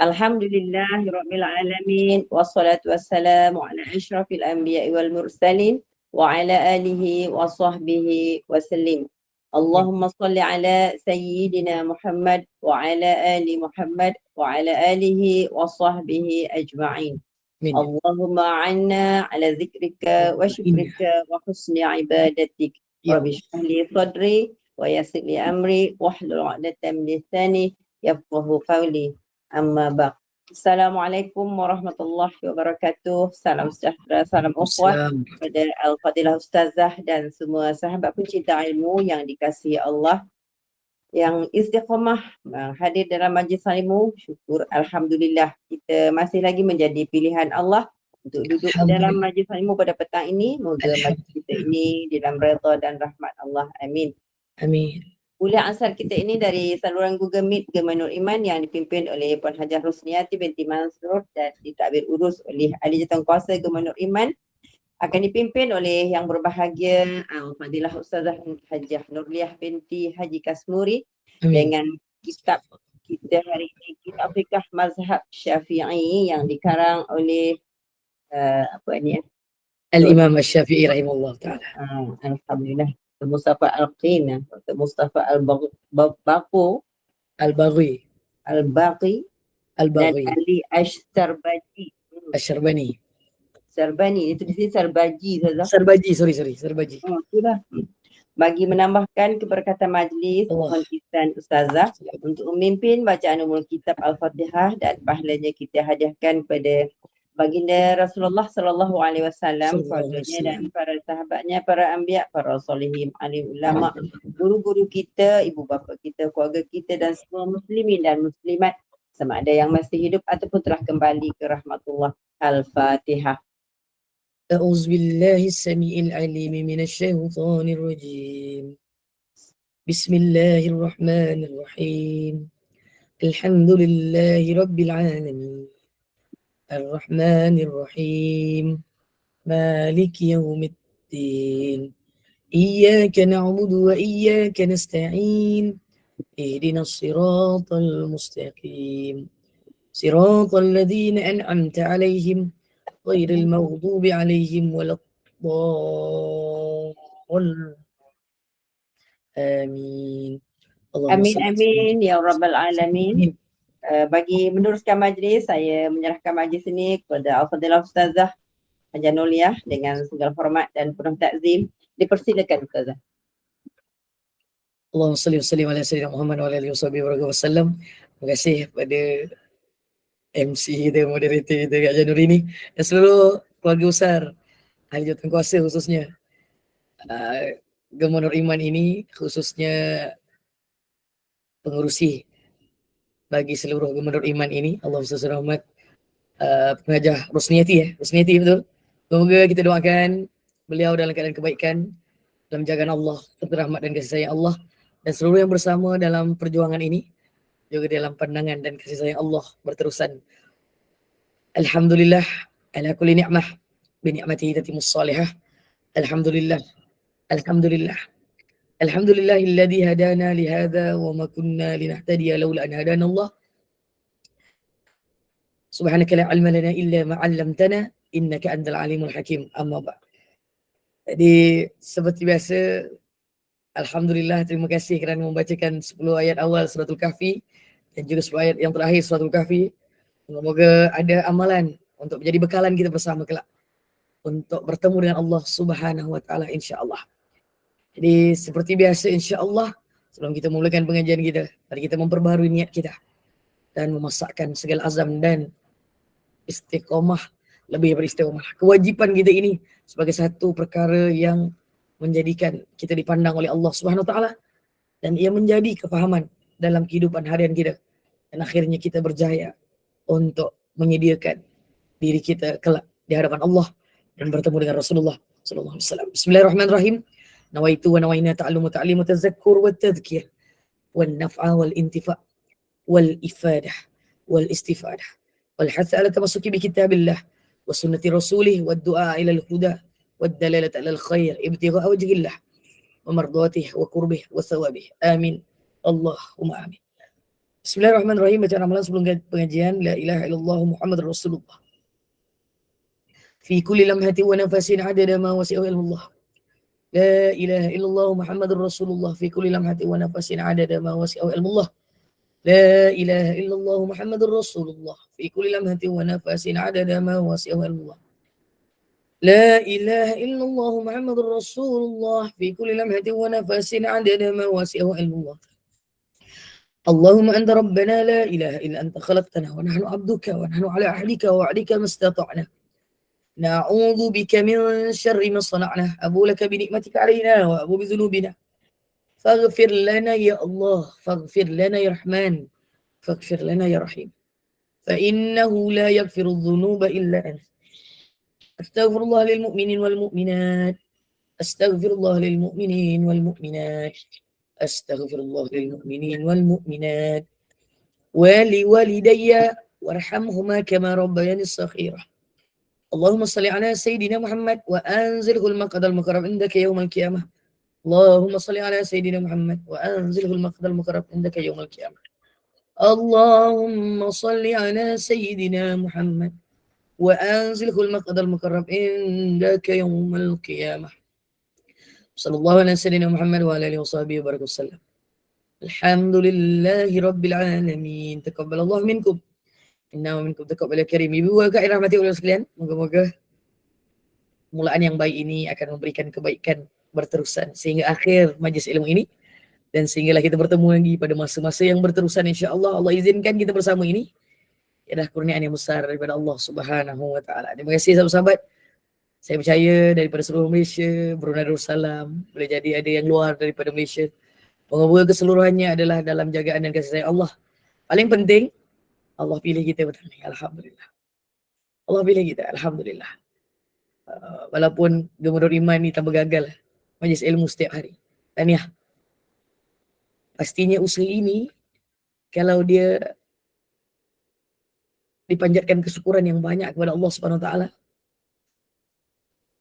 Alhamdulillahirabbil alamin wassalatu wassalamu ala asyrafil anbiya'i wal mursalin wa ala alihi wa sahbihi wasallim. Allahumma salli ala sayyidina Muhammad wa ala ali Muhammad wa ala alihi wa sahbihi ajma'in. Allahumma a'inna ala zikrika wa syukrika wa husni ibadatik. Rabbi shrah li sadri wa yassir li amri wahlul 'uqdatam min lisani yafqahu qawli. Amma ba'd. Assalamualaikum warahmatullahi wabarakatuh. Salam sejahtera, salam ukhuwah kepada Al-Fadilah Ustazah dan semua sahabat pencinta ilmu yang dikasihi Allah yang istiqamah hadir dalam majlis ilmu. Syukur alhamdulillah kita masih lagi menjadi pilihan Allah untuk duduk dalam majlis ilmu pada petang ini. Moga majlis kita ini dalam redha dan rahmat Allah. Amin. Amin. Kuliah asal kita ini dari saluran Google Meet Gema Nur Iman yang dipimpin oleh Puan Hajah Rosniati binti Mansur dan ditadbir urus oleh Ahli Jawatankuasa Gema Nur Iman, akan dipimpin oleh yang berbahagia Al-Fadilah Ustazah Hajah Nurliah binti Haji Kasmuri. Amin. Dengan kitab kita hari ini, Kitab Fiqh Mazhab Syafi'i yang dikarang oleh Al-Imam Asy-Syafi'i rahimahullah ta'ala. Alhamdulillah. Mustafa Al-Qina, Mustafa Al-Baqi, dan Ali Asy-Syarbani. Syarbani, itu di sini Sarbaji saja. Sarbaji. Oh, itulah. Bagi menambahkan keberkatan majlis, mohon izin Ustazah untuk memimpin bacaan umul kitab Al-Fatihah dan pahalanya kita hadiahkan kepada baginda Rasulullah sallallahu alaihi wasallam, keluarganya dan para sahabatnya, para anbiya, para solihin, alim ulama, guru-guru kita, ibu bapa kita, keluarga kita dan semua muslimin dan muslimat sama ada yang masih hidup ataupun telah kembali ke rahmatullah. Al-Fatihah. A'udzubillahi as-sami'il 'alim minasyaitonir rajim. Bismillahirrahmanirrahim. Alhamdulillahi rabbil alamin. Ar-Rahmanir-Rahim. Maliki yaumiddin. Iyyaka na'budu wa iyyaka nasta'in. Ihdinas siratal mustaqim. Siratal ladzina an'amta 'alaihim ghairil maghdubi 'alaihim waladdallin. Amin. Amin ya rabbal alamin. Bagi meneruskan majlis, saya menyerahkan majlis ini kepada Al-Fadilah Ustazah Hajah Nurliah dengan segala hormat dan penuh takzim. Dipersilakan Ustazah. Allahumma salli wa sallim ala sayyidina Muhammad wa ala alihi wasallam. Terima kasih kepada MC kita, moderator kita Kak Janur ini dan seluruh keluarga besar ahli jawatankuasa khususnya Gema Nur Iman ini, khususnya pengurusi bagi seluruh Gema Nur Iman ini. Allah SWT rahmat Penghajah Rosniati betul. Semoga kita doakan beliau dalam keadaan kebaikan, dalam jagaan Allah, rahmat dan kasih sayang Allah, dan seluruh yang bersama dalam perjuangan ini juga dalam pandangan dan kasih sayang Allah berterusan. Alhamdulillah ala kulli ni'mah bi ni'matihi tatimus salihah. Alhamdulillah alladzi hadana li hadza wa ma kunna linahtadiya laula an hadana Allah. Subhanaka la ilma lana illa ma 'allamtana innaka antal alimul hakim. Amma ba'd. Jadi seperti biasa, alhamdulillah, terima kasih kerana membacakan 10 ayat awal suratul Kahfi dan juga 10 ayat yang terakhir suratul Kahfi. Semoga ada amalan untuk menjadi bekalan kita bersama kelak untuk bertemu dengan Allah Subhanahu wa taala insya-Allah. Jadi seperti biasa insya-Allah, sebelum kita memulakan pengajian kita, mari kita memperbaharui niat kita dan memasakkan segala azam dan istiqomah, lebih beristiqomah. Kewajipan kita ini sebagai satu perkara yang menjadikan kita dipandang oleh Allah Subhanahu wa taala dan ia menjadi kefahaman dalam kehidupan harian kita, dan akhirnya kita berjaya untuk menyediakan diri kita kelak di hadapan Allah dan bertemu dengan Rasulullah sallallahu alaihi wasallam. Bismillahirrahmanirrahim. Nawaitu wa nawaina ta'allumu ta'limu tadhakkur wa tadhkir wal naf'a wal intifa' wal ifadah wal istifadah wal hath ala tamassuki bi kitabillah wa sunnati rasulih wad du'a ila al huda wad dalalata ala al khair ibtigha'a wajhillah wa mardatihi wa qurbih wa thawabih. Amin. Allahumma amin. Bismillahirrahmanirrahim. Bacaan amalan sebelum pengajian. La ilaha illallah Muhammad Rasulullah. Fi kulli lamhati wa nafasin adada ma wasi'ahu ilmullah. La ilaha illallah Muhammad Rasulullah. Fi kulli lamhati wa nafasin adada ma wasi'ahu ilmullah. La ilaha illallah Muhammad Rasulullah. Fi kulli lamhati wa nafasin adada ma wasi'ahu ilmullah. La ilaha illallah Muhammad Rasulullah. Fi kulli lamhati wa nafasin adada ma wasi'ahu ilmullah. اللهم أنت ربنا لا إله إلا أنت خلقتنا ونحن عبدك ونحن على عهدك ووعدك ما استطعنا نعوذ بك من شر ما صنعنا أبو لك بنعمتك علينا وأبو بذنوبنا فاغفر لنا يا الله فاغفر لنا يا رحمن فاغفر لنا يا رحيم فإنه لا يغفر الذنوب إلا أنت أستغفر الله للمؤمنين والمؤمنات أستغفر الله للمؤمنين والمؤمنات أستغفر الله للمؤمنين والمؤمنات ولوالدي وارحمهما كما ربياني صغيرا اللهم صل على سيدنا محمد وأنزله المقعد المقرب عندك يوم القيامة اللهم صل على سيدنا محمد وأنزله المقعد المقرب عندك يوم القيامة اللهم صل على سيدنا محمد وأنزله المقعد المقرب عندك يوم القيامة صلى الله على سيدنا محمد وعلى آله وصحبه وبارك وسلم Alhamdulillahi Rabbil Alamin. Taqabbalallahu minkum. Inna wa minkum taqabbal karim. Ibu bapa yang rahmati Allah sekalian, moga-moga mulaan yang baik ini akan memberikan kebaikan berterusan sehingga akhir majlis ilmu ini dan sehinggalah kita bertemu lagi pada masa-masa yang berterusan insya-Allah. Allah izinkan kita bersama ini adalah kurniaan yang besar daripada Allah Subhanahu wa taala. Terima kasih sahabat-sahabat. Saya percaya daripada seluruh Malaysia, Brunei Darussalam, boleh jadi ada yang luar daripada Malaysia. Moga-moga keseluruhannya adalah dalam jagaan dan kasih sayang Allah. Paling penting, Allah pilih kita betul ni. Alhamdulillah. Allah pilih kita. Alhamdulillah. Walaupun gemuruh iman ni tambah gagal. Majlis ilmu setiap hari. Tahniah. Pastinya usaha ini, kalau dia dipanjatkan kesyukuran yang banyak kepada Allah Subhanahu Wa Taala,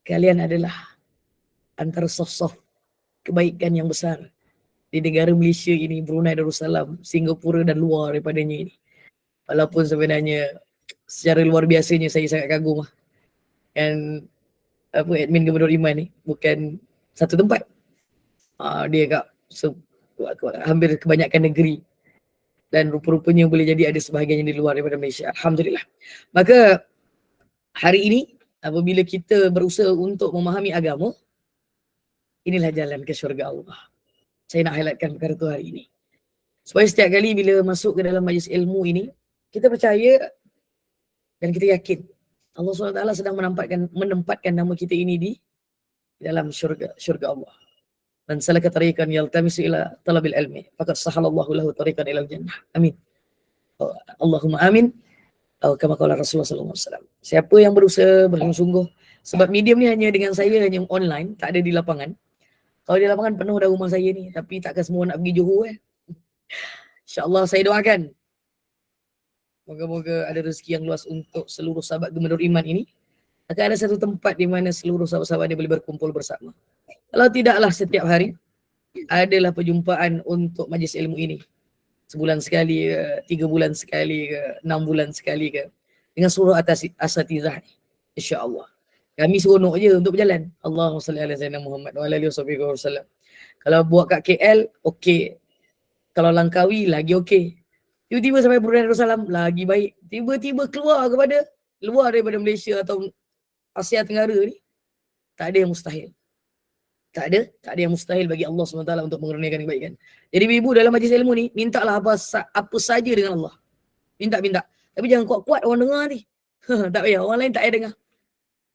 kalian adalah antara saf-saf kebaikan yang besar di negara Malaysia ini, Brunei Darussalam, Singapura dan luar daripadanya ini. Walaupun sebenarnya secara luar biasanya saya sangat kagum dan admin Gubernur Iman ni bukan satu tempat. Dia kat hampir kebanyakan negeri dan rupa-rupanya boleh jadi ada sebahagian yang di luar daripada Malaysia. Alhamdulillah. Maka hari ini apabila kita berusaha untuk memahami agama, inilah jalan ke syurga Allah. Saya nak highlightkan perkara tu hari ini. Supaya setiap kali bila masuk ke dalam majlis ilmu ini, kita percaya dan kita yakin Allah SWT sedang menempatkan nama kita ini di dalam syurga Allah. Man salaka tariqan yaltamisu ila talabil ilmi faqad sahalallahu lahu tariqan ila jannah. Amin. Allahumma amin. Atau kama qala Rasulullah sallallahu alaihi wasallam. Siapa yang berusaha bersungguh-sungguh, sebab medium ni hanya dengan saya hanya online, tak ada di lapangan. Kalau di lapangan penuh dah rumah saya ni, tapi takkan semua nak pergi Johor InsyaAllah saya doakan moga-moga ada rezeki yang luas untuk seluruh sahabat Gubernur Iman ini. Akan ada satu tempat di mana seluruh sahabat-sahabat dia boleh berkumpul bersama. Kalau tidaklah setiap hari, adalah perjumpaan untuk majlis ilmu ini. Sebulan sekali ke, 3 bulan sekali ke, 6 bulan sekali ke. Dengan seluruh asatizah ni. InsyaAllah. Kami seronok je untuk berjalan. Allahumma salli ala sayyidina Muhammad wa ala alihi wasallam. Kalau buat kat KL, okey. Kalau Langkawi, lagi okey. Tiba-tiba sampai Brunei Darussalam, lagi baik. Tiba-tiba keluar kepada luar daripada Malaysia atau Asia Tenggara ni, tak ada yang mustahil. Tak ada yang mustahil bagi Allah SWT untuk mengurniakan kebaikan. Jadi ibu dalam majlis ilmu ni, mintalah apa saja dengan Allah. Minta. Tapi jangan kuat-kuat orang dengar ni. Tak payah, orang lain tak payah dengar.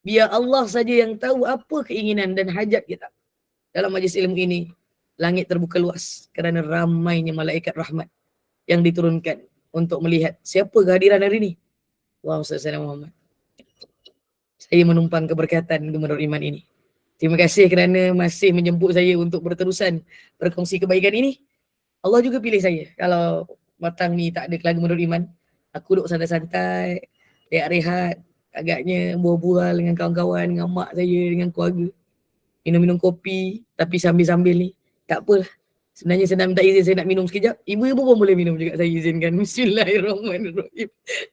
Biar Allah saja yang tahu apa keinginan dan hajat kita. Dalam majlis ilmu ini, langit terbuka luas kerana ramainya malaikat rahmat yang diturunkan untuk melihat siapa kehadiran hari ini. Allahumma salli ala Muhammad. Saya menumpang keberkatan Gubernur Iman ini. Terima kasih kerana masih menjemput saya untuk berterusan berkongsi kebaikan ini. Allah juga pilih saya. Kalau matang ni tak ada lagu Gubernur Iman, aku duduk santai-santai, rehat-rehat, agaknya bual-bual dengan kawan-kawan, dengan mak saya, dengan keluarga. Minum-minum kopi, tapi sambil-sambil ni, tak apalah. Sebenarnya saya nak minta izin, saya nak minum sekejap. Ibu-ibu pun boleh minum juga, saya izinkan. Bismillahirrahmanirrahim.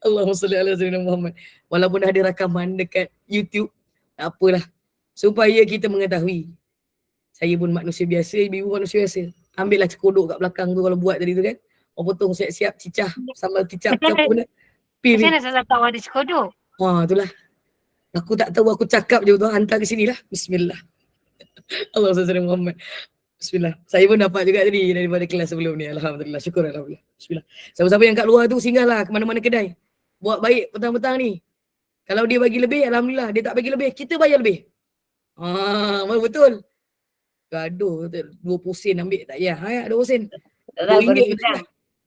Allahumma salli ala sayyidina Muhammad. Walaupun ada rakaman dekat YouTube, tak apalah. Supaya kita mengetahui. Saya pun manusia biasa, ibu manusia biasa. Ambillah cekodok kat belakang tu kalau buat tadi tu kan. Orang potong siap-siap cicah, sambal kicap ke apa benda. Macam mana saya cakap ada cekodok? Wah, itulah. Aku tak tahu, aku cakap je tu, hantar ke sini lah. Bismillah. Allahumma salli ala Muhammad. Bismillah. Saya pun dapat juga tadi daripada kelas sebelum ni. Alhamdulillah. Syukur Alhamdulillah. Bismillah. Siapa-siapa yang kat luar tu singgahlah ke mana-mana kedai. Buat baik petang-petang ni. Kalau dia bagi lebih, Alhamdulillah. Dia tak bagi lebih, kita bayar lebih. Betul. Gaduh. 20 sen ambil tak payah. 20 sen. Tak tahu, RM2 pun tak payah.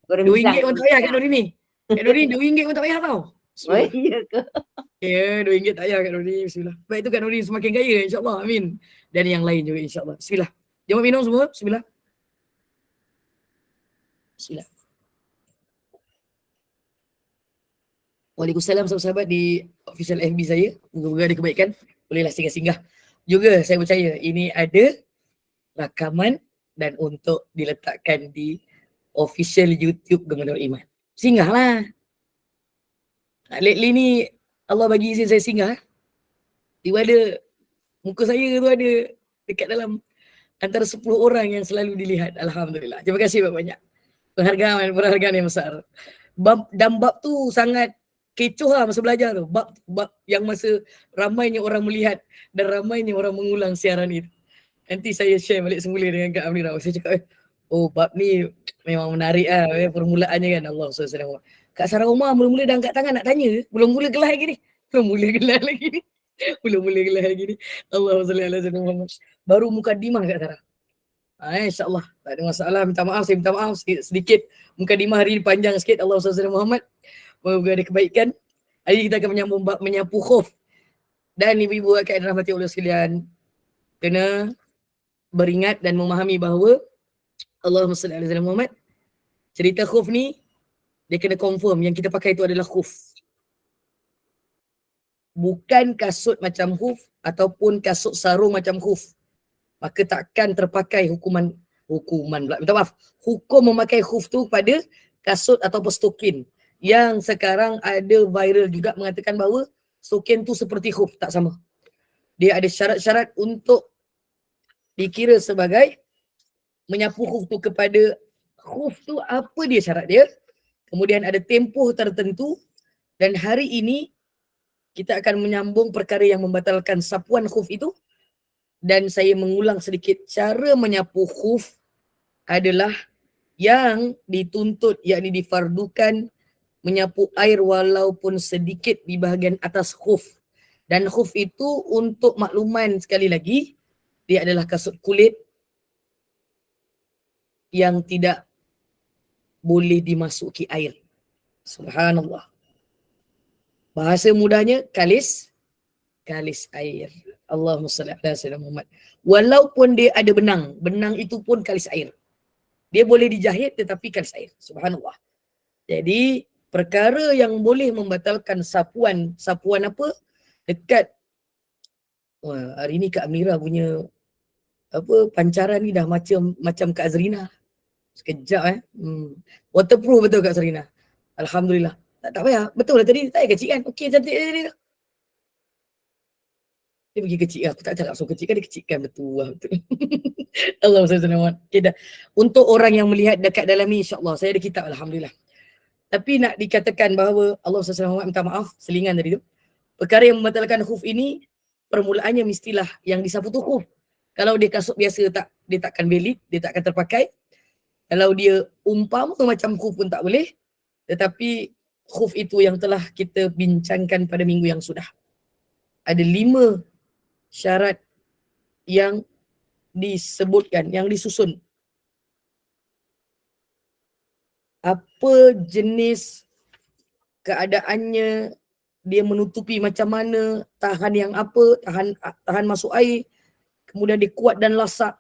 RM2 pun tak payah Kak Nuri ni. Kak Nuri RM2 pun tak payah tau. Oh, iya ke? Ya, RM2 tak payah Kak Nuri. Bismillah. Baik tu Kak Nuri semakin kaya insyaAllah. Amin. Dan yang lain juga insyaAllah. Bismillah. Jom minum semua. Bismillah. Bismillah. Waalaikumsalam sahabat-sahabat di official FB saya. Moga-moga ada kebaikan. Bolehlah singgah-singgah. Juga saya percaya ini ada rakaman dan untuk diletakkan di official YouTube Gubernur Iman. Singgahlah. Lately ni Allah bagi izin saya singgah. Tiba ada muka saya tu ada dekat dalam antara 10 orang yang selalu dilihat. Alhamdulillah. Terima kasih banyak-banyak. Penghargaan yang besar. Bab tu sangat kecoh lah masa belajar tu. Bab yang masa ramainya orang melihat dan ramainya orang mengulang siaran itu. Nanti saya share balik semula dengan Kak Amira. Saya cakap, oh bab ni memang menarik lah. Permulaannya kan. Allah SWT. Kak Sarah Umar mula-mula dah angkat tangan nak tanya. Belum mula gelar lagi ni. Belum mula gelar lagi ni. Allah SWT. Baru mukadimah Kak Sarah. InsyaAllah. Tak ada masalah. Saya minta maaf sedikit. Mukadimah hari ni panjang sikit. Allah SWT Muhammad. Moga ada kebaikan. Hari ini kita akan menyambung bab menyapu khuf. Dan ibu-ibu akan dirahmati Allah sekalian. Kena beringat dan memahami bahawa Allahumma salli ala sayyidina Muhammad. Cerita khuf ni dia kena confirm yang kita pakai itu adalah khuf. Bukan kasut macam khuf ataupun kasut sarung macam khuf. Maka takkan terpakai hukuman pula. Minta maaf. Hukum memakai khuf tu pada kasut ataupun stokin. Yang sekarang ada viral juga mengatakan bahawa stokin tu seperti khuf, tak sama. Dia ada syarat-syarat untuk dikira sebagai menyapu khuf tu. Kepada khuf tu apa dia syarat dia. Kemudian ada tempoh tertentu. Dan hari ini kita akan menyambung perkara yang membatalkan sapuan khuf itu. Dan saya mengulang sedikit, cara menyapu khuf adalah yang dituntut, yakni difardukan menyapu air walaupun sedikit di bahagian atas khuf. Dan khuf itu untuk makluman sekali lagi, dia adalah kasut kulit yang tidak boleh dimasuki air. Subhanallah. Bahasa mudahnya kalis air. Allahumma salli ala sayyidina Muhammad. Walaupun dia ada benang itu pun kalis air. Dia boleh dijahit tetapi kalis air. Subhanallah. Jadi perkara yang boleh membatalkan sapuan apa? Dekat hari ni Kak Amira punya pancaran ni dah macam Kak Azrina. Sekejap waterproof betul Kak Azrina. Alhamdulillah. Tak payah. Betul lah tadi tak kecil kan. Okey cantik tadi tu. Dia pergi kecil. Aku tak cakap so kecil kan, dia kecilkan betul lah. Betul. Allah SWT. Okay, dah. Untuk orang yang melihat dekat dalam ni insyaAllah. Saya ada kitab Alhamdulillah. Tapi nak dikatakan bahawa Allah SWT minta maaf selingan tadi tu. Perkara yang membatalkan khuf ini permulaannya mestilah yang disapu tu khuf. Kalau dia kasut biasa dia takkan valid, dia takkan terpakai. Kalau dia umpama macam khuf pun tak boleh. Tetapi khuf itu yang telah kita bincangkan pada minggu yang sudah. Ada 5 syarat yang disebutkan, yang disusun. Apa jenis keadaannya, dia menutupi macam mana, tahan yang apa, tahan masuk air, kemudian dia kuat dan lasak,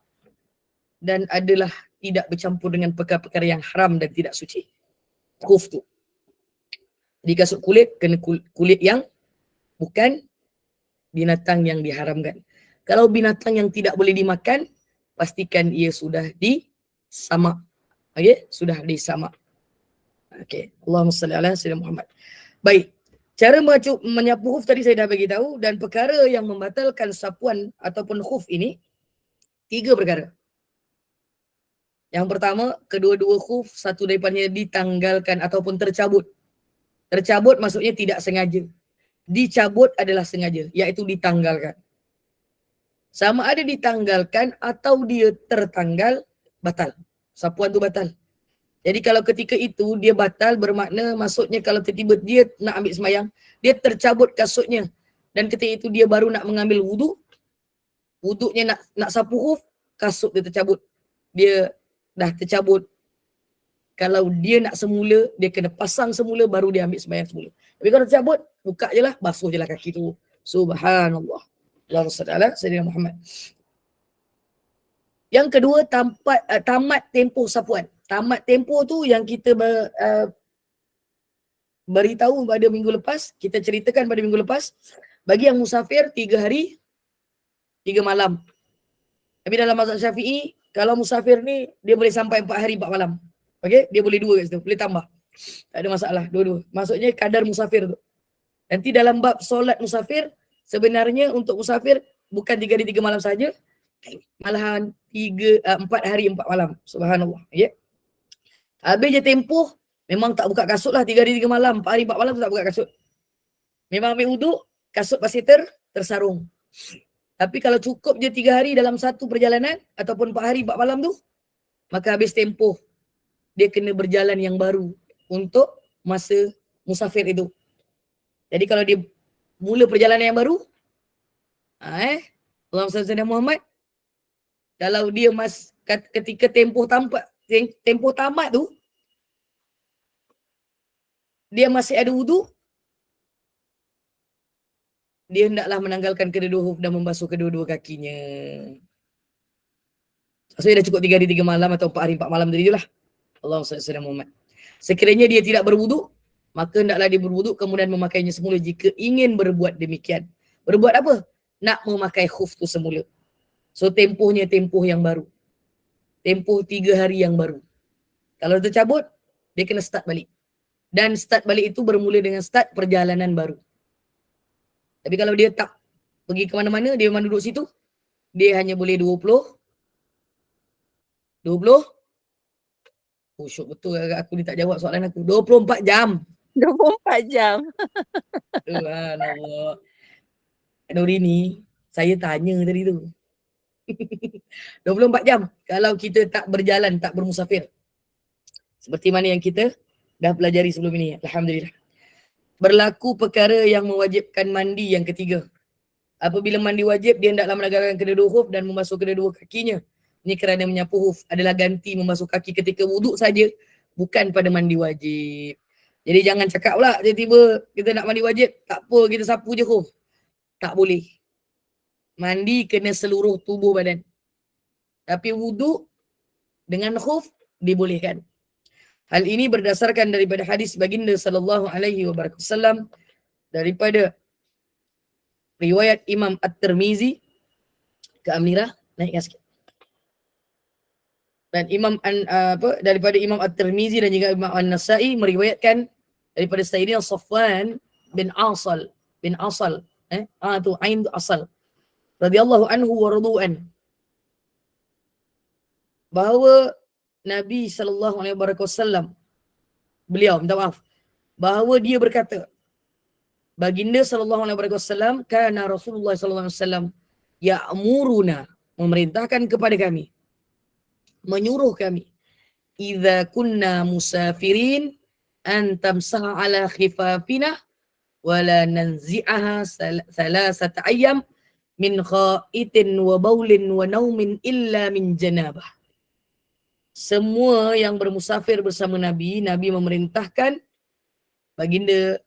dan adalah tidak bercampur dengan perkara-perkara yang haram dan tidak suci. Khuf tu. Di kasut kulit, kena kulit yang bukan binatang yang diharamkan. Kalau binatang yang tidak boleh dimakan, pastikan ia sudah sama. Okey, sudah disama. Okey, Allahumma salli ala sayyidina Muhammad. Baik. Cara menyapu khuf tadi saya dah bagi tahu, dan perkara yang membatalkan sapuan ataupun khuf ini 3 perkara. Yang pertama, kedua-dua khuf satu daripadanya ditanggalkan ataupun tercabut. Tercabut maksudnya tidak sengaja. Dicabut adalah sengaja, iaitu ditanggalkan. Sama ada ditanggalkan atau dia tertanggal, batal. Sapuan tu batal. Jadi kalau ketika itu dia batal, bermakna maksudnya kalau tiba-tiba dia nak ambil semayang, dia tercabut kasutnya. Dan ketika itu dia baru nak mengambil wuduk, wuduknya nak sapu khuf, kasut dia tercabut. Dia dah tercabut. Kalau dia nak semula, dia kena pasang semula baru dia ambil sembahyang semula. Tapi kalau tercabut, buka je lah, basuh je lah kaki tu. Subhanallah. Allahumma salli ala sayyidina Muhammad. Yang kedua, tamat tempoh sapuan. Tamat tempoh tu yang kita beritahu pada minggu lepas, kita ceritakan pada minggu lepas, bagi yang musafir 3 hari, 3 malam. Tapi dalam mazhab Syafi'i, kalau musafir ni, dia boleh sampai 4 hari 4 malam. Okey, dia boleh 2 kat situ, boleh tambah. Tak ada masalah, dua-dua. Maksudnya kadar musafir tu. Nanti dalam bab solat musafir, sebenarnya untuk musafir, bukan 3 hari 3 malam saja, malahan 4 hari 4 malam. Subhanallah. Ya. Habis je tempoh, memang tak buka kasut lah 3 hari 3 malam, 4 hari 4 malam tu tak buka kasut. Memang ambil wuduk, kasut pasti tersarung. Tapi kalau cukup je 3 hari dalam satu perjalanan, ataupun 4 hari 4 malam tu, maka habis tempoh. Dia kena berjalan yang baru untuk masa musafir itu. Jadi kalau dia mula perjalanan yang baru, Allahumma salli ala Muhammad, kalau dia ketika tempoh tamat tu, dia masih ada wudu, dia hendaklah menanggalkan kedua-dua huf dan membasuh kedua-dua kakinya. Maksudnya dah cukup 3 hari 3 malam atau 4 hari 4 malam tadi itulah. Allahumma salli ala Muhammad. Sekiranya dia tidak berwuduk, maka hendaklah dia berwuduk kemudian memakainya semula jika ingin berbuat demikian. Berbuat apa? Nak memakai khuf tu semula. So tempohnya tempoh yang baru. Tempoh 3 hari yang baru. Kalau tercabut, dia kena start balik. Dan start balik itu bermula dengan start perjalanan baru. Tapi kalau dia tak pergi ke mana-mana, dia memang duduk situ, dia hanya boleh 20. Syuk betul aku ni tak jawab soalan aku. 24 jam. 24 jam. Subhanallah. Nurini, saya tanya tadi tu. 24 jam kalau kita tak berjalan, tak bermusafir. Seperti mana yang kita dah pelajari sebelum ini. Alhamdulillah. Berlaku perkara yang mewajibkan mandi yang ketiga. Apabila mandi wajib, dia hendaklah menanggalkan kedua-dua huf dan membasuh kedua-dua kakinya. Ini kerana menyapu huf adalah ganti membasuh kaki ketika wuduk saja, bukan pada mandi wajib. Jadi jangan cakap pula tiba-tiba kita nak mandi wajib, tak apa kita sapu je huf. Tak boleh. Mandi kena seluruh tubuh badan. Tapi wuduk dengan khuf dibolehkan. Hal ini berdasarkan daripada hadis baginda sallallahu alaihi wasallam daripada riwayat Imam At-Tirmizi ke Amirah, naikkan sikit. Dan daripada Imam At-Tirmizi dan juga Imam An-Nasa'i meriwayatkan daripada Sayyidina Safwan bin Asal tu ain tu asal radhiyallahu anhu wa radu'an, bahawa Nabi sallallahu alaihi wasallam bahawa dia berkata, baginda sallallahu alaihi wasallam, kana Rasulullah sallallahu alaihi wasallam ya'muruna, memerintahkan kepada kami, menyuruh kami, idza kunna musafirin an tamsaha ala khifafina wala nanzi'aha salasata ayyam min khaitin wa baulin wa naumin illa min janabah. Semua yang bermusafir bersama Nabi, Nabi memerintahkan baginda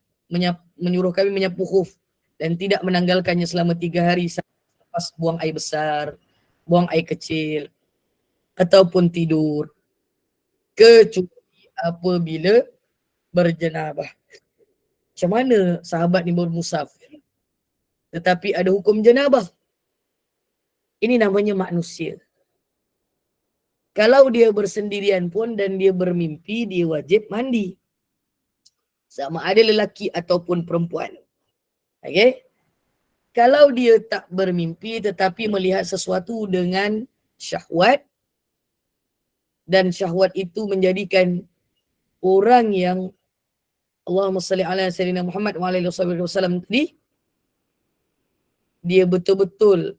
menyuruh kami menyapu khuf dan tidak menanggalkannya selama 3 hari selepas buang air besar, buang air kecil ataupun tidur, kecuali apabila berjenabah. Macam mana sahabat ni bermusafir tetapi ada hukum jenabah? Ini namanya manusia. Kalau dia bersendirian pun dan dia bermimpi, dia wajib mandi. Sama ada lelaki ataupun perempuan. Okay? Kalau dia tak bermimpi tetapi melihat sesuatu dengan syahwat, dan syahwat itu menjadikan orang yang Allahumma salli ala sayyidina Muhammad wa alaihi wasallam tadi, dia betul-betul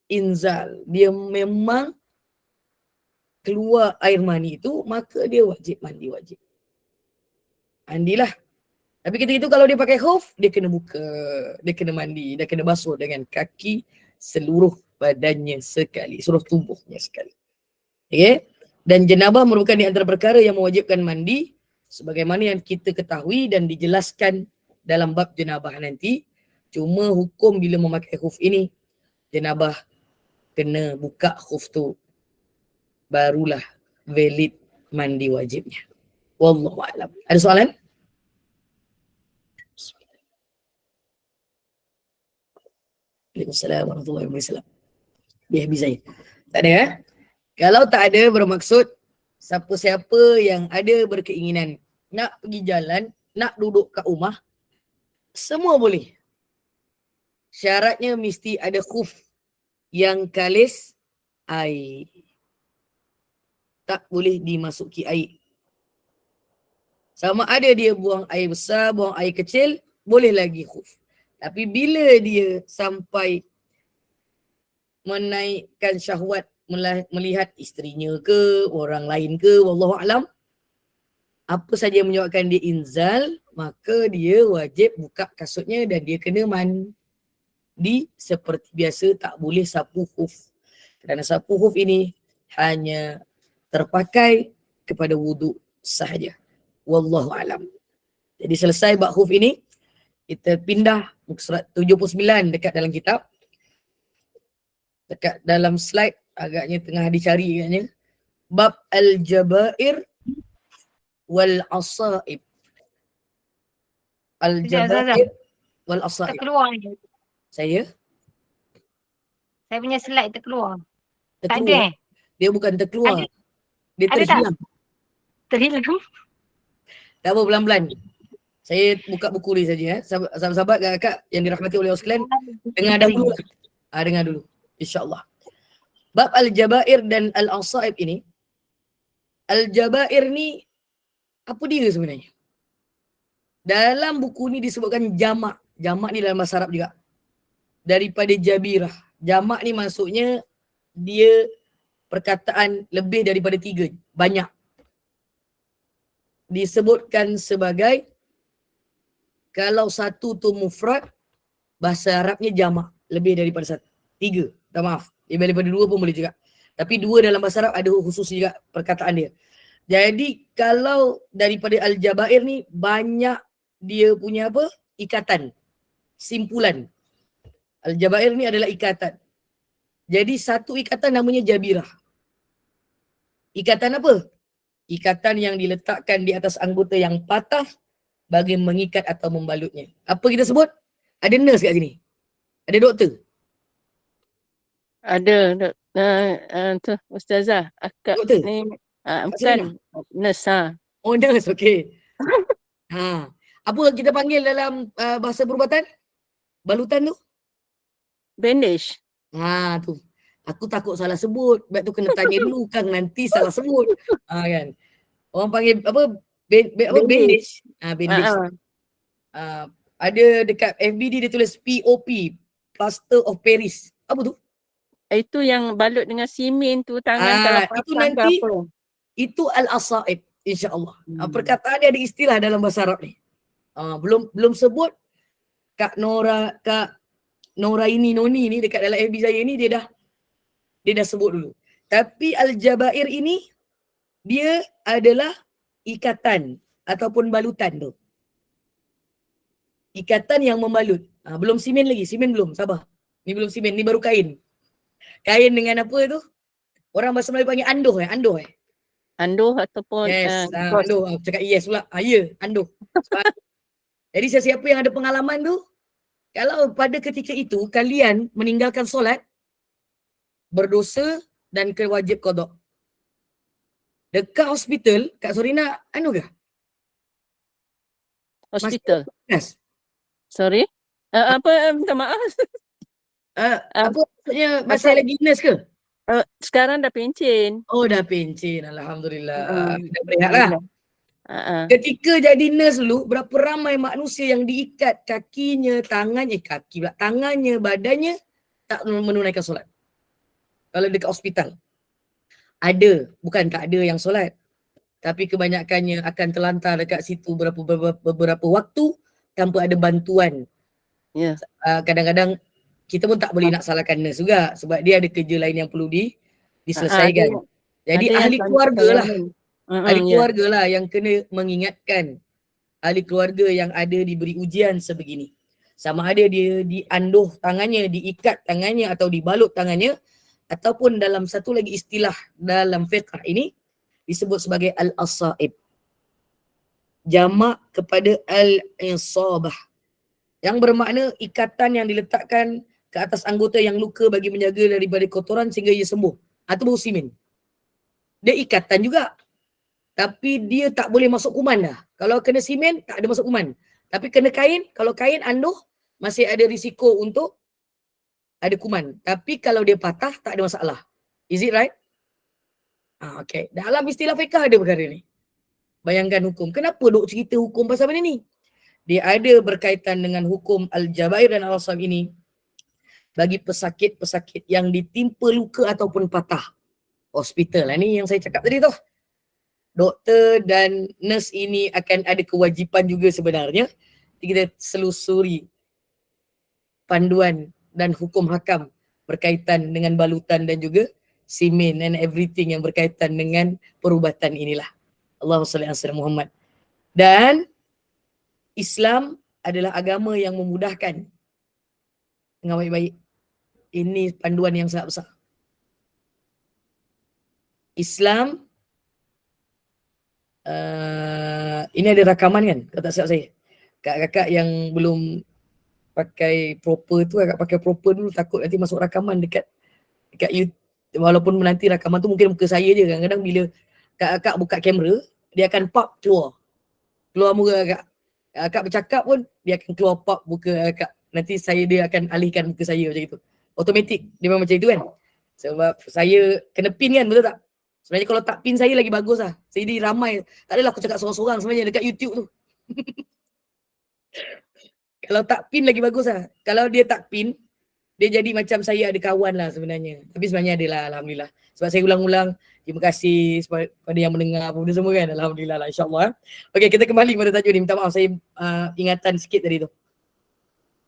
inzal, dia memang keluar air mani itu, maka dia wajib mandi, wajib. Mandilah. Tapi ketika itu kalau dia pakai khuf, dia kena buka, dia kena mandi, dia kena basuh dengan kaki seluruh badannya sekali, seluruh tubuhnya sekali. Okay? Dan jenabah merupakan di antara perkara yang mewajibkan mandi, sebagaimana yang kita ketahui dan dijelaskan dalam bab jenabah nanti. Cuma hukum bila memakai khuf ini, jenabah kena buka khuf tu, barulah valid mandi wajibnya. Wallahu a'lam. Ada soalan? Waalaikumsalam warahmatullahi wabarakatuh. Ya, bisa ya. Tak ada ya? Kalau tak ada bermaksud siapa-siapa yang ada berkeinginan nak pergi jalan, nak duduk kat rumah, semua boleh. Syaratnya mesti ada khuf yang kalis air. Tak boleh dimasuki air. Sama ada dia buang air besar, buang air kecil, boleh lagi khuf. Tapi bila dia sampai menaikkan syahwat, melihat isterinya ke, orang lain ke, wallahu alam, apa saja yang menyebabkan dia inzal, maka dia wajib buka kasutnya dan dia kena mandi seperti biasa, tak boleh sapu khuf. Kerana sapu khuf ini hanya terpakai kepada wuduk sahaja. Wallahu alam. Jadi selesai bab khuf ini, kita pindah muka surat 79 dekat dalam kitab. Dekat dalam slide, agaknya tengah dicari agaknya. Bab al-jabair wal-asaib. Al-jabair wal-asaib. Terkeluar je. Saya? Saya punya slide terkeluar. Tak ada Terkeluar. Dia bukan terkeluar. Ada. Dia Ada tak? terhilang. Terhilang. Tak apa, pelan-pelan. Saya buka buku ni saja. Sahabat-sahabat kakak yang dirahmati oleh Allah sekalian, dengar dahulu. Dengar dulu. InsyaAllah. Bab al-jabair dan al-asaib ini. Al-jabair ni, apa dia sebenarnya? Dalam buku ni disebutkan jamak. Jamak ni dalam bahasa Arab juga. Daripada jabirah. Jamak ni maksudnya dia perkataan lebih daripada 3. Banyak. Disebutkan sebagai, kalau satu tu mufrad, bahasa Arabnya jamak. Lebih daripada 3. Tak maaf. Lebih daripada 2 pun boleh juga. Tapi 2 dalam bahasa Arab ada khusus juga perkataan dia. Jadi kalau daripada al-jabair ni, banyak dia punya apa? Ikatan. Simpulan. Al-jabair ni adalah ikatan. Jadi satu ikatan namanya jabirah. Ikatan apa? Ikatan yang diletakkan di atas anggota yang patah bagi mengikat atau membalutnya. Apa kita sebut? Ada nurse kat sini. Ada doktor. Ada tu Ustazah akak Doktor? ni Kat bukan nurse Oh, nurse. Okay. Apa kita panggil dalam bahasa perubatan? Balutan tu? bandage. Tu. Aku takut salah sebut. Sebab tu kena tanya dulu kan, nanti salah sebut. Kan. Orang panggil apa? Bandage. Bandage. Ada dekat FB dia tulis POP. Plaster of Paris. Apa tu? Itu yang balut dengan simen tu tangan kalau patah itu nanti, ke apa. itu al-asaib insya-Allah. Perkataan dia ada istilah dalam bahasa Arab ni. Belum sebut Kak Nora ini Noni ni dekat dalam FB saya ni dia dah sebut dulu. Tapi al-jabair ini dia adalah ikatan ataupun balutan tu. Ikatan yang membalut. Belum simen lagi, simen belum, sabar. Ni belum simen, ni baru kain. Kain dengan apa tu? Orang bahasa Melayu panggil anduh Anduh Anduh ataupun yes, anduh. Cakap yes pula. Ya, anduh. Jadi sesiapa yang ada pengalaman tu, kalau pada ketika itu kalian meninggalkan solat, berdosa dan kewajib qada. Dekat hospital, Kak Sorina, anu ke? Hospital. Yes. Sorry. Minta maaf. Apa maksudnya masih apa? lagi nurse ke? Sekarang dah pencen. Oh, dah pencen. Alhamdulillah. Dah berehat lah. Alhamdulillah. Ketika jadi nurse dulu, berapa ramai manusia yang diikat kakinya, tangannya, badannya tak menunaikan solat. Kalau dekat hospital. Ada, bukan tak ada yang solat. Tapi kebanyakannya akan terlantar dekat situ beberapa waktu tanpa ada bantuan. Ya. Kadang-kadang kita pun tak boleh nak salahkan nurse juga sebab dia ada kerja lain yang perlu diselesaikan. Jadi ahli keluarga lah. Ahli keluarga lah yang kena mengingatkan. Ahli keluarga yang ada diberi ujian sebegini. Sama ada dia dianduh tangannya, diikat tangannya atau dibalut tangannya, ataupun dalam satu lagi istilah dalam fiqh ini disebut sebagai al-asaib. Jamak kepada al-isabah. Yang bermakna ikatan yang diletakkan ke atas anggota yang luka bagi menjaga daripada kotoran sehingga ia sembuh. Atau bau simen. Dia ikatan juga. Tapi dia tak boleh masuk kuman dah. Kalau kena simen, tak ada masuk kuman. Tapi kena kain, kalau kain anduh, masih ada risiko untuk ada kuman. Tapi kalau dia patah, tak ada masalah. Is it right? Okay. Dalam istilah fiqh ada perkara ni. Bayangkan hukum. Kenapa duk cerita hukum pasal benda ni? Dia ada berkaitan dengan hukum al-jabair dan al-asam ini bagi pesakit-pesakit yang ditimpa luka ataupun patah. Hospital lah ni yang saya cakap tadi tu. Doktor dan nurse ini akan ada kewajipan juga sebenarnya kita selusuri panduan dan hukum hakam berkaitan dengan balutan dan juga simen and everything yang berkaitan dengan perubatan inilah. Allahumma salli ala Muhammad. Dan Islam adalah agama yang memudahkan. Dengar baik-baik. Ini panduan yang sangat besar. Islam ini ada rakaman kan? Kalau tak silap saya. Kakak-kakak yang belum pakai proper tu, agak pakai proper dulu, takut nanti masuk rakaman dekat YouTube. Walaupun nanti rakaman tu mungkin muka saya je. Kadang-kadang bila kakak buka kamera, dia akan pop keluar muka kakak. Kakak bercakap pun dia akan keluar pop muka kakak. Nanti dia akan alihkan muka saya macam itu. Automatik dia memang macam itu kan. Sebab saya kena pin kan, betul tak? Sebenarnya kalau tak pin saya lagi bagus lah. Jadi ramai. Tak adalah aku cakap seorang-seorang sebenarnya dekat YouTube tu. Kalau tak pin lagi bagus lah. Kalau dia tak pin, dia jadi macam saya ada kawan lah sebenarnya. Tapi sebenarnya adalah alhamdulillah. Sebab saya ulang-ulang, terima kasih kepada yang mendengar apa benda semua kan. Alhamdulillah lah, insyaAllah. Okey, kita kembali pada tajuk ni. Minta maaf saya ingatan sikit tadi tu.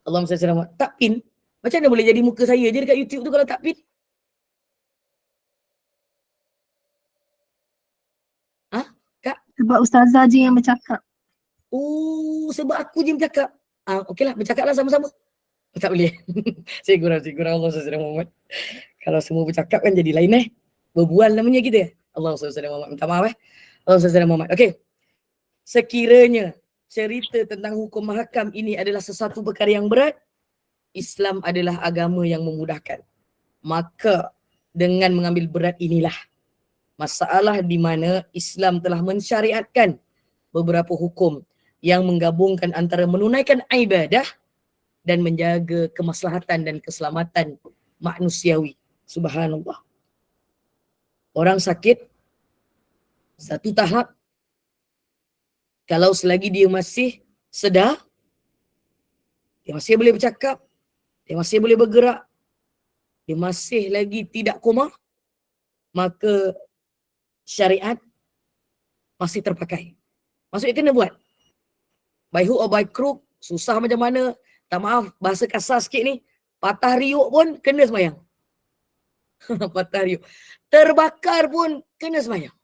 Allahumma salli ala Muhammad. Tak pin. Macam mana boleh jadi muka saya je dekat YouTube tu kalau tak pin? Kak? Sebab ustazah je yang bercakap. Sebab aku je bercakap. Okeylah, bercakaplah sama-sama. Tak boleh. Saya kurang Allah salli ala Muhammad. Kalau semua bercakap kan jadi lain Berbual namanya kita. Allah salli ala Muhammad. Minta maaf Allah salli ala Muhammad. Okey. Sekiranya cerita tentang hukum mahakam ini adalah sesuatu perkara yang berat, Islam adalah agama yang memudahkan. Maka dengan mengambil berat inilah masalah di mana Islam telah mensyariatkan beberapa hukum yang menggabungkan antara menunaikan ibadah dan menjaga kemaslahatan dan keselamatan manusiawi. Subhanallah. Orang sakit, satu tahap, kalau selagi dia masih sedar, dia masih boleh bercakap, dia masih boleh bergerak, dia masih lagi tidak koma, maka syariat masih terpakai. Maksudnya kena buat. By hook or by crook, susah macam mana, tak maaf, bahasa kasar sikit ni, patah riuk pun kena sembahyang. Patah riuk. Terbakar pun kena sembahyang.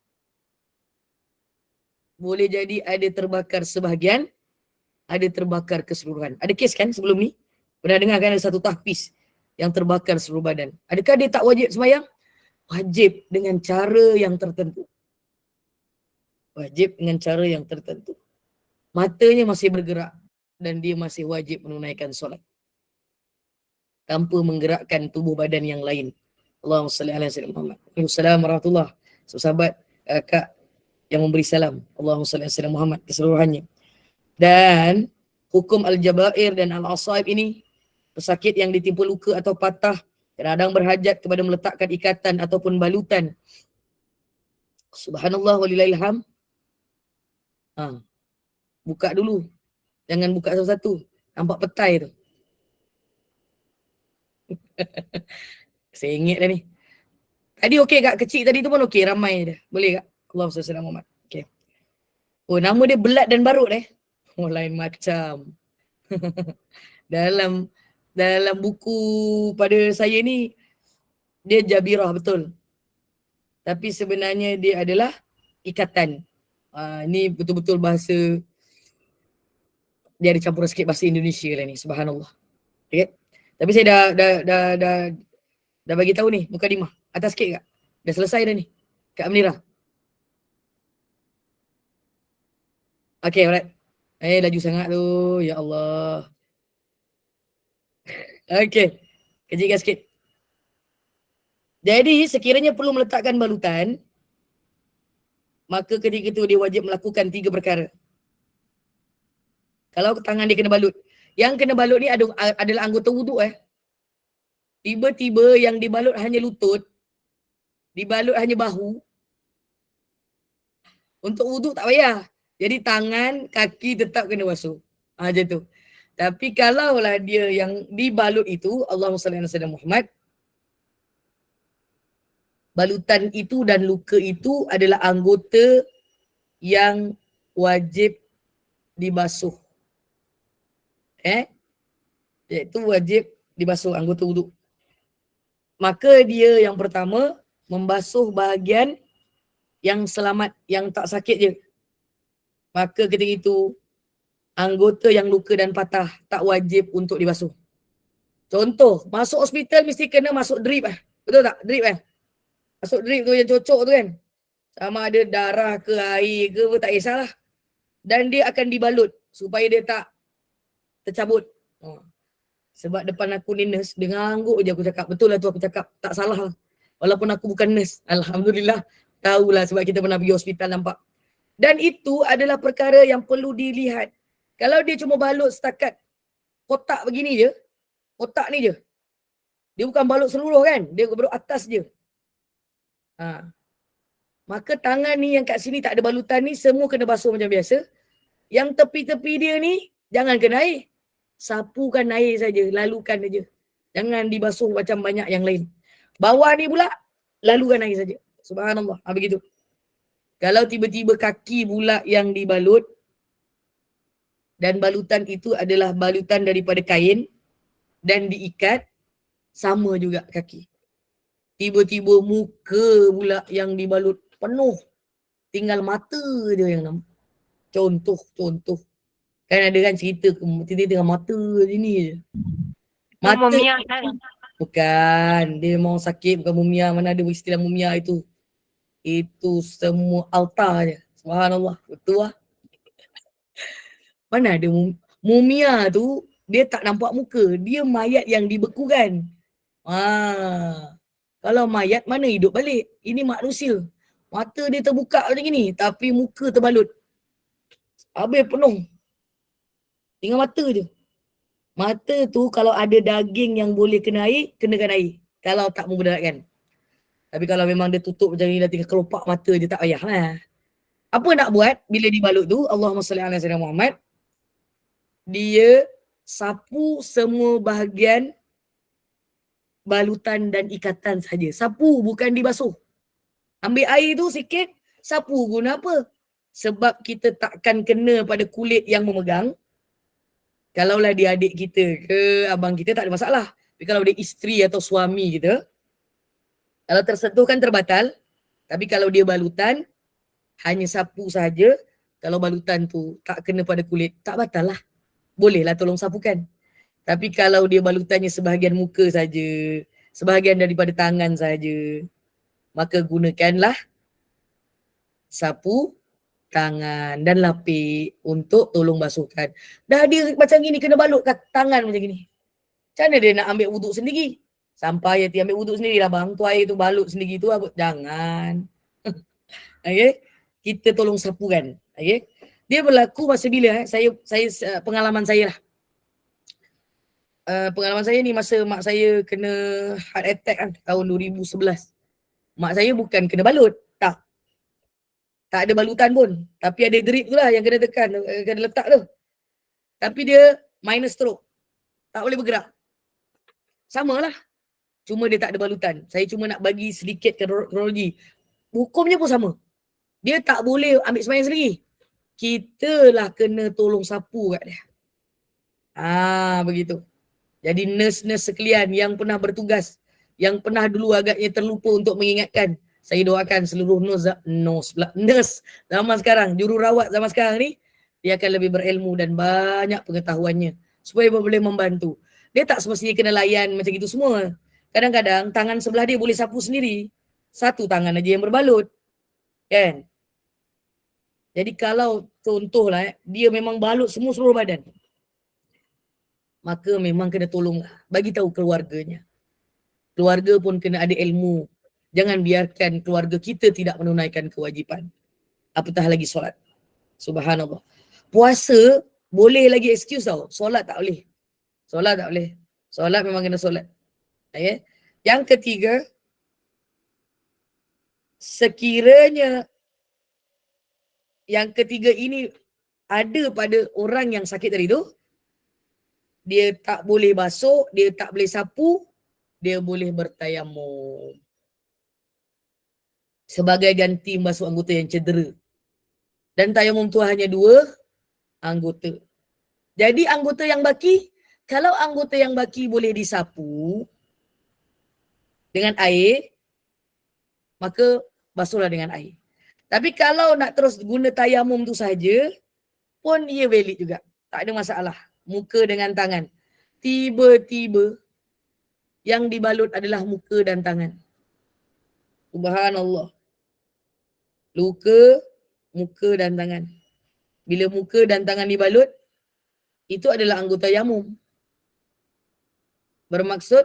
Boleh jadi ada terbakar sebahagian, ada terbakar keseluruhan. Ada kes kan sebelum ni? Pernah dengar kan ada satu tahfiz yang terbakar seluruh badan. Adakah dia tak wajib sembahyang? Wajib dengan cara yang tertentu. Wajib dengan cara yang tertentu. Matanya masih bergerak dan dia masih wajib menunaikan solat. Tanpa menggerakkan tubuh badan yang lain. Allahumma salli ala sayyidina Muhammad. Waalaikumsalam warahmatullahi wabarakatuh. Sahabat Kak yang memberi salam. Allahumma salli ala sayyidina Muhammad keseluruhannya. Dan hukum al-jabair dan al-asaib ini, pesakit yang ditimpa luka atau patah, kadang-kadang berhajat kepada meletakkan ikatan ataupun balutan. Subhanallah walillahilham. Buka dulu. Jangan buka satu-satu. Nampak petai tu. Saya ingat dah ni. Tadi okey kak, kecil tadi tu pun okey, ramai dah. Boleh kak? Allahumma salli ala Muhammad. Okey. Oh, nama dia Belat dan Barut Oh, lain macam. dalam buku pada saya ni, dia Jabirah betul. Tapi sebenarnya dia adalah ikatan. Ni betul-betul bahasa, dia ada campuran sikit bahasa Indonesia lah ni, subhanallah. Okay. Tapi saya dah bagi tahu ni, mukadimah. Atas sikit kak. Dah selesai dah ni. Kak Aminirah. Okay, alright. Laju sangat tu. Ya Allah. Okay. Kejikkan sikit. Jadi, sekiranya perlu meletakkan balutan, maka ketika itu dia wajib melakukan 3 perkara. Kalau tangan dia kena balut. Yang kena balut ni adalah anggota wuduk Tiba-tiba yang dibalut hanya lutut, dibalut hanya bahu. Untuk wuduk tak payah. Jadi tangan, kaki tetap kena basuh. Macam tu. Tapi kalaulah dia yang dibalut itu, Allahumma salli ala sayyidina Muhammad, balutan itu dan luka itu adalah anggota yang wajib dibasuh. Iaitu wajib dibasuh anggota wuduk. Maka dia yang pertama membasuh bahagian yang selamat, yang tak sakit je. Maka ketika itu anggota yang luka dan patah tak wajib untuk dibasuh. Contoh, masuk hospital mesti kena masuk drip Betul tak? Drip Masuk drip tu yang cocok tu kan. Sama ada darah ke air ke tak kisahlah. Dan dia akan dibalut supaya dia tak tercabut. Sebab depan aku ni nurse, dia ngangguk je aku cakap. Betul lah tu aku cakap. Tak salah lah. Walaupun aku bukan nurse. Alhamdulillah. Tahulah sebab kita pernah pergi hospital nampak. Dan itu adalah perkara yang perlu dilihat. Kalau dia cuma balut setakat kotak begini je. Kotak ni je. Dia bukan balut seluruh kan. Dia baru atas je. Maka tangan ni yang kat sini tak ada balutan ni semua kena basuh macam biasa. Yang tepi-tepi dia ni jangan kena air. Sapukan air saja, lalukan saja. Jangan dibasuh macam banyak yang lain. Bawah ni pula lalukan air saja. Subhanallah. Begitu. Kalau tiba-tiba kaki pula yang dibalut dan balutan itu adalah balutan daripada kain dan diikat, sama juga kaki. Tiba-tiba muka pula yang dibalut penuh. Tinggal mata je yang nampak. Contoh. Kan ada kan cerita tengah mata sini je. Mata Mumia kan? bukan. Dia memang sakit, bukan mumia. Mana ada istilah mumia itu. Itu semua altar je. Subhanallah. Betul lah. Mana ada mumia tu, dia tak nampak muka. Dia mayat yang dibekukan. Kalau mayat, mana hidup balik? Ini manusia. Mata dia terbuka macam ni, tapi muka terbalut. Habis penuh. Tinggal mata je. Mata tu kalau ada daging yang boleh kena air, kenakan air. Kalau tak membedaratkan. Tapi kalau memang dia tutup macam ni, dah tinggal kelopak mata je, tak payah lah. Apa nak buat bila dibalut tu? Allahumma salli ala sayyidina Muhammad. Dia sapu semua bahagian balutan dan ikatan saja. Sapu, bukan dibasuh. Ambil air tu sikit, sapu guna apa? Sebab kita takkan kena pada kulit yang memegang. Kalaulah dia adik kita ke abang kita tak ada masalah. Tapi kalau dia isteri atau suami kita, kalau tersentuh kan terbatal. Tapi kalau dia balutan, hanya sapu saja. Kalau balutan tu tak kena pada kulit, tak batal lah. Bolehlah tolong sapukan. Tapi kalau dia balutannya sebahagian muka saja, sebahagian daripada tangan saja, maka gunakanlah sapu tangan dan lapik untuk tolong basuhkan. Dah dia macam gini kena balut kat tangan macam gini. Macam mana dia nak ambil wuduk sendiri? Sampai hati ambil wuduk sendirilah bang. Tu air tu balut sendiri tu. Jangan. Okay. Kita tolong sapukan. Okay. Dia berlaku masa bila? Saya pengalaman saya lah. Pengalaman saya ni masa mak saya kena heart attack kan tahun 2011. Mak saya bukan kena balut. Tak ada balutan pun. Tapi ada drip tu lah yang kena tekan, kena letak tu. Tapi dia minor stroke. Tak boleh bergerak. Sama lah. Cuma dia tak ada balutan. Saya cuma nak bagi sedikit kronologi. Hukumnya pun sama. Dia tak boleh ambil sembahyang sendiri. Kita lah kena tolong sapu kat dia. Begitu. Jadi nurse-nurse sekalian yang pernah bertugas, yang pernah dulu agaknya terlupa untuk mengingatkan, saya doakan seluruh nurse zaman sekarang, jururawat zaman sekarang ni, dia akan lebih berilmu dan banyak pengetahuannya supaya boleh membantu. Dia tak semestinya kena layan macam itu semua. Kadang-kadang tangan sebelah dia boleh sapu sendiri. Satu tangan aja yang berbalut. Kan? Jadi kalau contohlah dia memang balut semua seluruh badan, maka memang kena tolonglah. Bagi tahu keluarganya. Keluarga pun kena ada ilmu. Jangan biarkan keluarga kita tidak menunaikan kewajipan. Apatah lagi solat. Subhanallah. Puasa boleh lagi excuse tau. Solat tak boleh. Solat tak boleh. Solat memang kena solat. Okay? Yang ketiga, sekiranya yang ketiga ini ada pada orang yang sakit tadi tu, dia tak boleh basuh, dia tak boleh sapu, dia boleh bertayamum sebagai ganti membasuh anggota yang cedera. Dan tayamum tu hanya 2 anggota. Jadi anggota yang baki, kalau anggota yang baki boleh disapu dengan air, maka basuhlah dengan air. Tapi kalau nak terus guna tayamum tu saja, pun ia valid juga. Tak ada masalah. Muka dengan tangan. Tiba-tiba yang dibalut adalah muka dan tangan. Subhanallah. Luka, muka dan tangan. Bila muka dan tangan dibalut, itu adalah anggota tayamum. Bermaksud,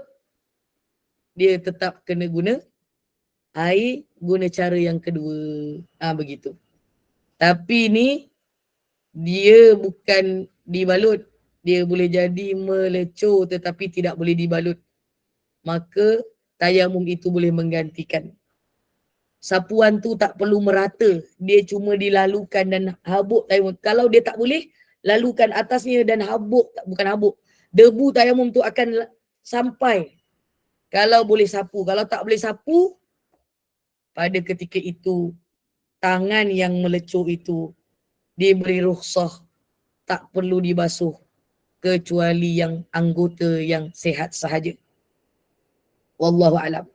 dia tetap kena guna air, guna cara yang kedua. Begitu. Tapi ni, dia bukan dibalut. Dia boleh jadi melecur tetapi tidak boleh dibalut. Maka, tayamum itu boleh menggantikan. Sapuan tu tak perlu merata. Dia cuma dilalukan dan habuk tayamum. Kalau dia tak boleh, lalukan atasnya dan habuk. Bukan habuk. Debu tayamum tu akan sampai. Kalau boleh sapu. Kalau tak boleh sapu, pada ketika itu, tangan yang melecur itu diberi rukhsah. Tak perlu dibasuh. Kecuali yang anggota yang sehat sahaja. Wallahu a'lam.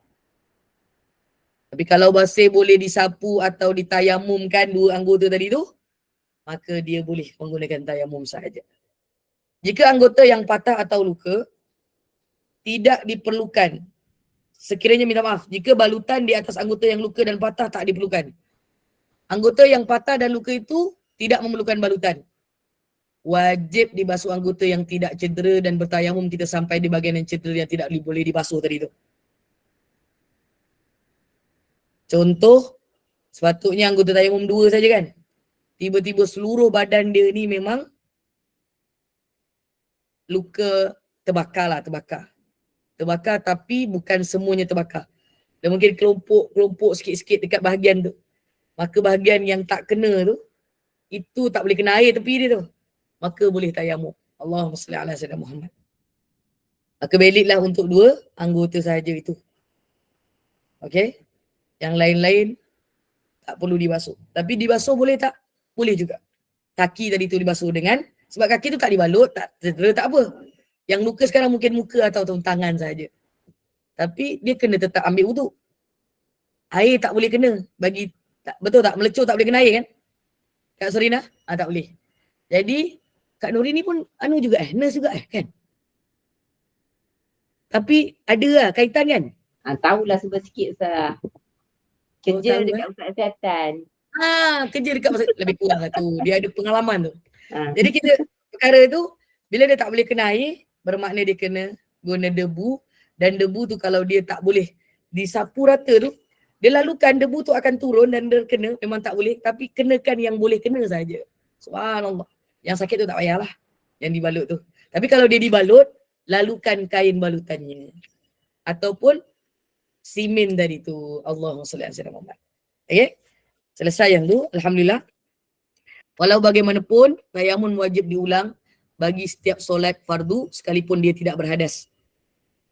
Tapi kalau basih boleh disapu atau ditayamumkan 2 anggota tadi tu, maka dia boleh menggunakan tayamum sahaja. Jika anggota yang patah atau luka, tidak diperlukan. Sekiranya minta maaf, jika balutan di atas anggota yang luka dan patah tak diperlukan. Anggota yang patah dan luka itu tidak memerlukan balutan. Wajib dibasuh anggota yang tidak cedera dan bertayamum kita sampai di bahagian yang cedera yang tidak boleh dibasuh tadi tu. Contoh, sepatutnya anggota tayamum 2 saja kan. Tiba-tiba seluruh badan dia ni memang luka terbakar lah, terbakar. Terbakar tapi bukan semuanya terbakar. Dan mungkin kelompok sikit-sikit dekat bahagian tu. Maka bahagian yang tak kena tu, itu tak boleh kena air tepi dia tu. Maka boleh tayamum. Allahumma salli ala sayyidina Muhammad. Maka validlah untuk 2 anggota sahaja itu. Okay. Yang lain-lain tak perlu dibasuh. Tapi dibasuh boleh tak? Boleh juga. Kaki tadi tu dibasuh dengan, sebab kaki tu tak dibalut, tak cedera, tak apa. Yang luka sekarang mungkin muka atau tangan saja. Tapi dia kena tetap ambil wuduk. Air tak boleh kena. Betul tak? Melecur tak boleh kena air kan? Kak Serina? Tak boleh. Jadi, Kak Nuri ni pun juga nurse juga kan? Tapi ada lah kaitan kan? Tahulah sebab sikit Ustazah. Kerja dekat Ustaz Kesihatan. Kerja dekat lebih kurang lah tu. Dia ada pengalaman tu. Jadi kita perkara tu, bila dia tak boleh kena air, bermakna dia kena guna debu. Dan debu tu kalau dia tak boleh disapu rata tu, Dia lalukan debu tu akan turun dan dia kena, memang tak boleh. Tapi kenakan yang boleh kena saja. Subhanallah. Yang sakit tu tak payahlah. Yang dibalut tu. Tapi kalau dia dibalut, lalukan kain balutannya. Ataupun simen tadi tu. Allahumma salli ala sayyidina Muhammad. Okay? Selesai yang tu. Alhamdulillah. Walau bagaimanapun, tayamun wajib diulang bagi setiap solat fardu sekalipun dia tidak berhadas.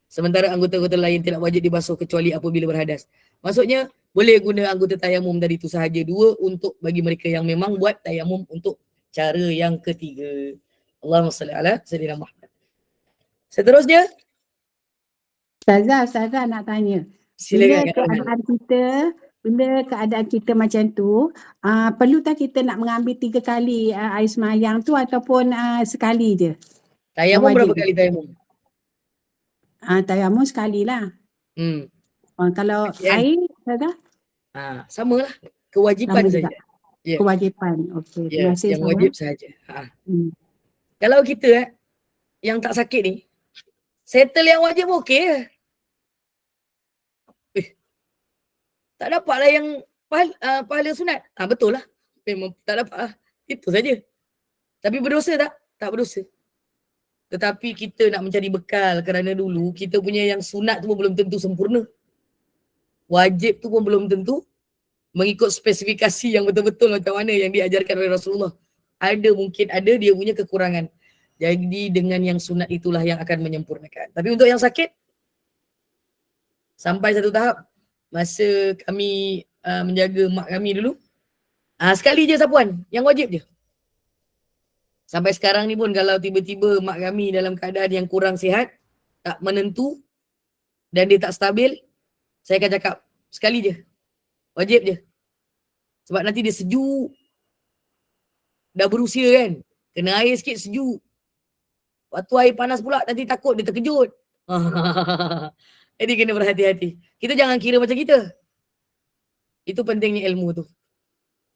Sementara anggota-anggota lain tidak wajib dibasuh kecuali apabila berhadas. Maksudnya, boleh guna anggota tayamum dari itu sahaja. Dua untuk bagi mereka yang memang buat tayamum untuk cara yang ketiga. Allahumma salli ala sayyidina Muhammad. Seterusnya, Ustazah nak tanya. silakan. Bila keadaan kita macam tu, perlu tak kita nak mengambil 3 kali air semayang tu ataupun sekali je? Tayamum Wajib. berapa kali tayamum? Tayamum sekali lah. Kalau Okey, kan? air, Ustazah? Sama lah. Kewajipan Sama saja. juga. Ya. Kewajipan. Okey. Ya, Terima kasih, yang Ustazah. wajib saja. Kalau kita yang tak sakit ni, settle yang wajib okey je. Tak dapat lah yang pahala sunat. Betul lah. Memang tak dapat lah. Itu saja. Tapi berdosa tak? Tak berdosa. Tetapi kita nak mencari bekal kerana dulu kita punya yang sunat tu pun belum tentu sempurna. Wajib tu pun belum tentu mengikut spesifikasi yang betul-betul macam mana yang diajarkan oleh Rasulullah. Mungkin ada dia punya kekurangan. Jadi dengan yang sunat itulah yang akan menyempurnakan. Tapi untuk yang sakit, sampai satu tahap, masa kami menjaga mak kami dulu, sekali je sapuan, yang wajib je. Sampai sekarang ni pun kalau tiba-tiba mak kami dalam keadaan yang kurang sihat, tak menentu dan dia tak stabil, saya akan cakap sekali je. Wajib je. Sebab nanti dia sejuk. Dah berusia kan. Kena air sikit sejuk. Waktu air panas pula nanti takut dia terkejut. Jadi kena berhati-hati. Kita jangan kira macam kita. Itu pentingnya ilmu tu.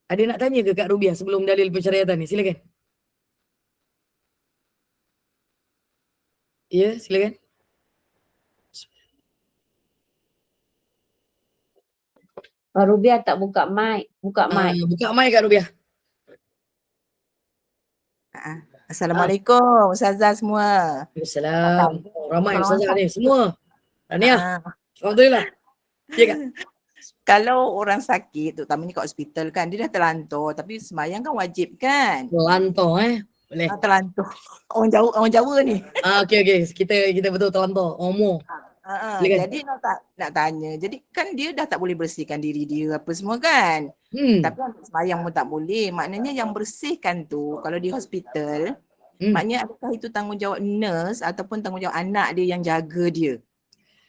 Ada nak tanya ke Kak Rubiah sebelum dalil persyariatan ni? Silakan. Ya, silakan. Rubiah tak buka mic. Buka mic. Buka mic Kak Rubiah. Assalamualaikum Ustazah semua. Waalaikumsalam. Ramai Ustazah ni semua. Tahniah. Alhamdulillah. Ya Kak. Kalau orang sakit, terutamanya kat hospital kan, dia dah terlantar tapi semayang kan wajib kan? Terlantar boleh. Terlantar. Orang Jawa ni. Okey. Kita betul terlantar. Umur. Jadi nak tanya. Jadi kan dia dah tak boleh bersihkan diri dia apa semua kan? Tapi ambil semayang pun tak boleh. Maknanya yang bersihkan tu kalau di hospital, maknanya adakah itu tanggungjawab nurse ataupun tanggungjawab anak dia yang jaga dia?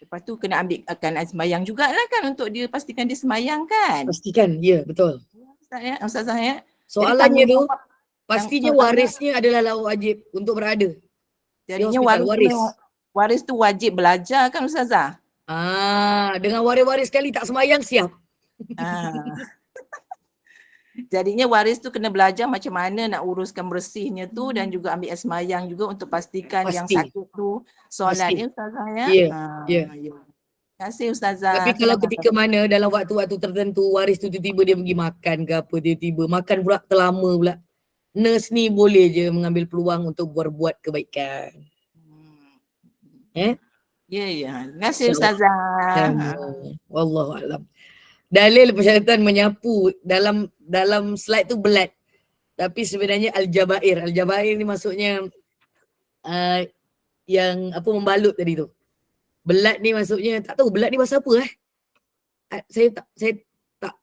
Lepas tu kena ambilkan air semayang jugalah kan untuk dia pastikan dia semayang kan? Pastikan, ya betul. Ustazah ya. Soalannya tu, pastinya warisnya adalah wajib untuk berada. Jadinya waris tu wajib belajar kan Ustazah? Dengan waris-waris sekali tak semayang siap. Jadinya waris tu kena belajar macam mana nak uruskan bersihnya tu dan juga ambil air semayang juga untuk pastikan yang sakit tu solatnya Ustazah ya. Ya. Terima kasih Ustazah. Tapi kalau ketika mana dalam waktu-waktu tertentu waris tu tiba-tiba dia pergi makan ke apa, tiba-tiba makan pula terlama pula. Nurse ni boleh je mengambil peluang untuk berbuat kebaikan. Ya. Terima kasih Ustazah. Wallahualam. Dalil persyaratan menyapu dalam slide tu belat. Tapi sebenarnya al-jabair. Al-jabair ni maksudnya yang apa membalut tadi tu. Belat ni maksudnya tak tahu belat ni bahasa apa Saya tak.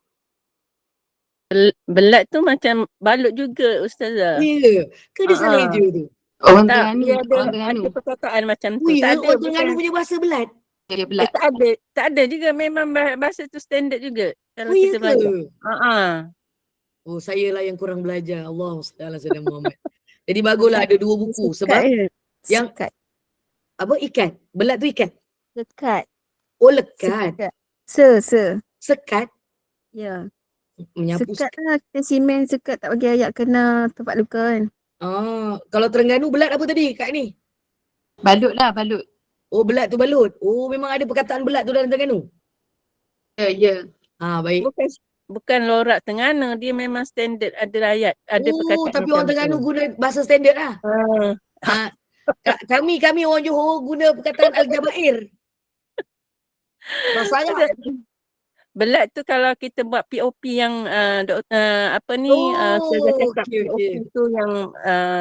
Belat tu macam balut juga Ustazah. Ya. Ke dia salah je tu? Orang Tak, dia Terengganu. ada perkataan macam tu. Ya, Tak ada, orang Terengganu punya bahasa belat. Dia belat. tak ada juga, memang bahasa tu standard juga. Kalau Ya kita ke? belajar. Saya lah yang kurang belajar. Allah SWT Muhammad. Jadi baguslah ada 2 buku. Sebab yang apa ikat? Belat tu ikat? Lekat. Oh lekat. Sekat? Ya. Menyapu Sekat lah. Kita simen sekat tak bagi ayak kena tempat luka kan. Kalau Terengganu belat apa tadi Kak ni? Balut lah, balut. Oh belat tu balut. Oh memang ada perkataan belat tu dalam Terengganu? Ya. Baik. Bukan lorak Terengganu, dia memang standard ada ayat, ada perkataan Tapi macam orang Terengganu tu. guna bahasa standard lah. Ah, Kami orang Johor guna perkataan Al-Jabair. Masalah. belat tu kalau kita buat POP yang Ustazah cakap okey. POP tu yang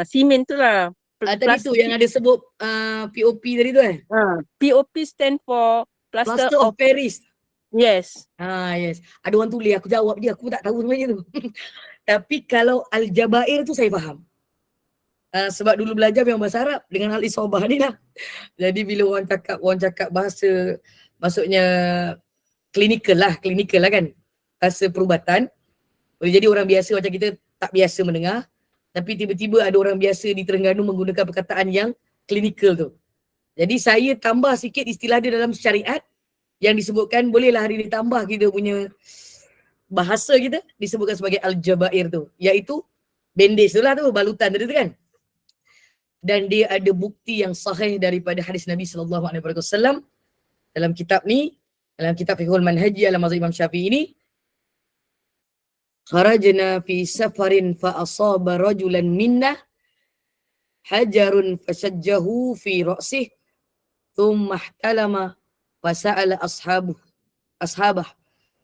simen tu lah. Tadi tu yang ada sebut POP tadi tu POP stand for Plaster of Paris. Yes. Yes. Ada orang tulis, aku jawab dia, aku tak tahu sebenarnya tu. Tapi kalau Al-Jabair tu saya faham. Sebab dulu belajar memang bahasa Arab dengan hal isobah ni lah. Jadi bila orang cakap bahasa, maksudnya klinikal lah kan. Bahasa perubatan. Boleh jadi orang biasa macam kita tak biasa mendengar. Tapi tiba-tiba ada orang biasa di Terengganu menggunakan perkataan yang klinikal tu. Jadi saya tambah sikit istilah dia dalam syariat yang disebutkan, bolehlah hari ni tambah kita punya bahasa kita disebutkan sebagai Al-Jabair tu. Iaitu bandage tu lah tu, balutan tadi tu kan. Dan dia ada bukti yang sahih daripada hadis Nabi SAW dalam kitab ni, dalam kitab Fiqhul Manhaji ala mazhab Imam Syafi'i ini. Kharajna fi safarin fa asaba rajulan minna hajarun fasajjahu fi ra'sih thumma ihtalama fasa'ala ashabah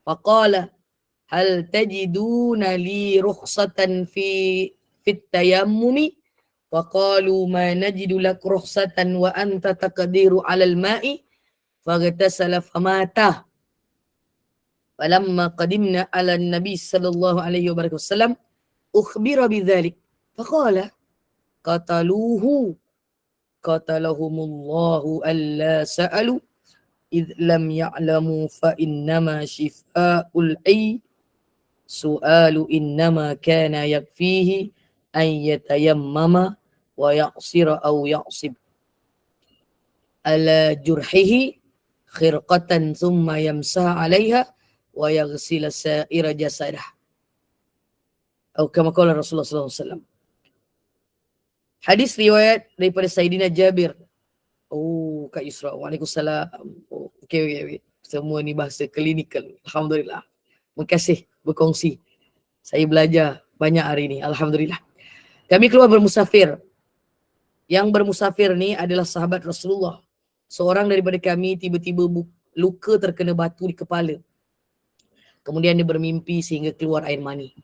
faqala hal tajiduna li rukhsatan fi tayammumi faqalu ma najidu lak rukhsatan wa anta taqdiru 'alal ma'i faghtasala famata. Falamma qadimna 'ala an-nabi sallallahu alaihi wasallam ukhbira bidzalik faqala qatalahumullahu alla sa'alu idh lam ya'lamu fa innama shifa'ul ay su'alu innama kana yakfihi an yatayammama wa ya'sira aw ya'sib ala jurhihi khirqatan thumma yamsah 'alayha wa yaghsila sa'ira jasadah. Atau kama qala Rasulullah sallallahu alaihi wasallam. Hadis riwayat daripada Sayyidina Jabir. Kak Yusra. Waalaikumsalam. Okey. Semua ni bahasa klinikal. Alhamdulillah. Terima kasih berkongsi. Saya belajar banyak hari ni. Alhamdulillah. Kami keluar bermusafir. Yang bermusafir ni adalah sahabat Rasulullah. Seorang daripada kami tiba-tiba luka terkena batu di kepala. Kemudian dia bermimpi sehingga keluar air mani.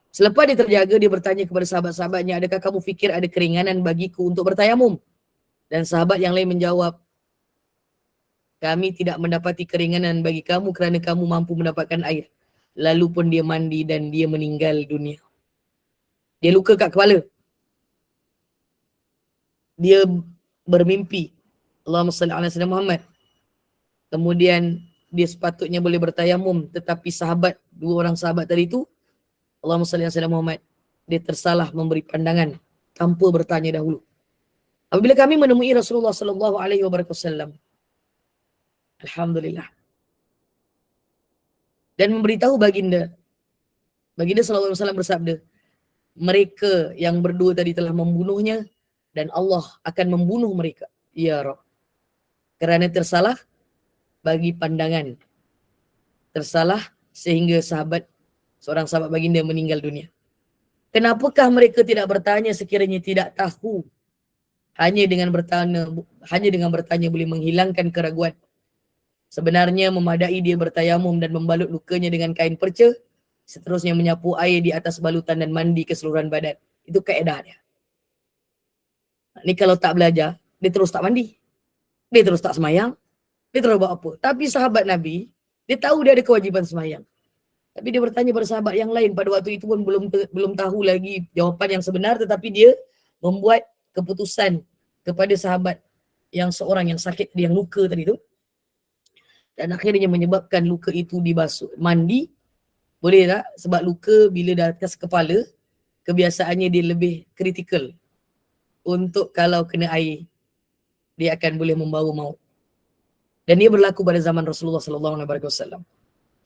Selepas dia terjaga, dia bertanya kepada sahabat-sahabatnya, adakah kamu fikir ada keringanan bagiku untuk bertayamum? Dan sahabat yang lain menjawab, kami tidak mendapati keringanan bagi kamu kerana kamu mampu mendapatkan air. Lalu pun dia mandi dan dia meninggal dunia. Dia luka kat kepala. Dia bermimpi. Allahumma salli ala sayyidina Muhammad. Kemudian dia sepatutnya boleh bertayamum. Tetapi dua orang sahabat tadi itu, Allahumma salli ala sayyidina Muhammad, dia tersalah memberi pandangan tanpa bertanya dahulu. Apabila kami menemui Rasulullah sallallahu alaihi wasallam, alhamdulillah, dan memberitahu baginda sallallahu alaihi wasallam bersabda, mereka yang berdua tadi telah membunuhnya dan Allah akan membunuh mereka. Ya Rabb. Kerana tersalah bagi pandangan. Tersalah sehingga seorang sahabat baginda meninggal dunia. Kenapakah mereka tidak bertanya sekiranya tidak tahu? Hanya dengan bertanya boleh menghilangkan keraguan. Sebenarnya memadai dia bertayamum dan membalut lukanya dengan kain perca, seterusnya menyapu air di atas balutan dan mandi keseluruhan badan. Itu kaedah dia. Ni kalau tak belajar, dia terus tak mandi. Dia terus tak semayang. Dia terus buat apa. Tapi sahabat Nabi, dia tahu dia ada kewajipan semayang. Tapi dia bertanya pada sahabat yang lain. Pada waktu itu pun belum tahu lagi jawapan yang sebenar, tetapi dia membuat keputusan kepada sahabat yang seorang yang sakit, yang luka tadi tu. Dan akhirnya menyebabkan luka itu dibasuh. Mandi, boleh tak? Sebab luka bila dah atas kepala, kebiasaannya dia lebih kritikal. Untuk kalau kena air, dia akan boleh membawa maut. Dan dia berlaku pada zaman Rasulullah SAW.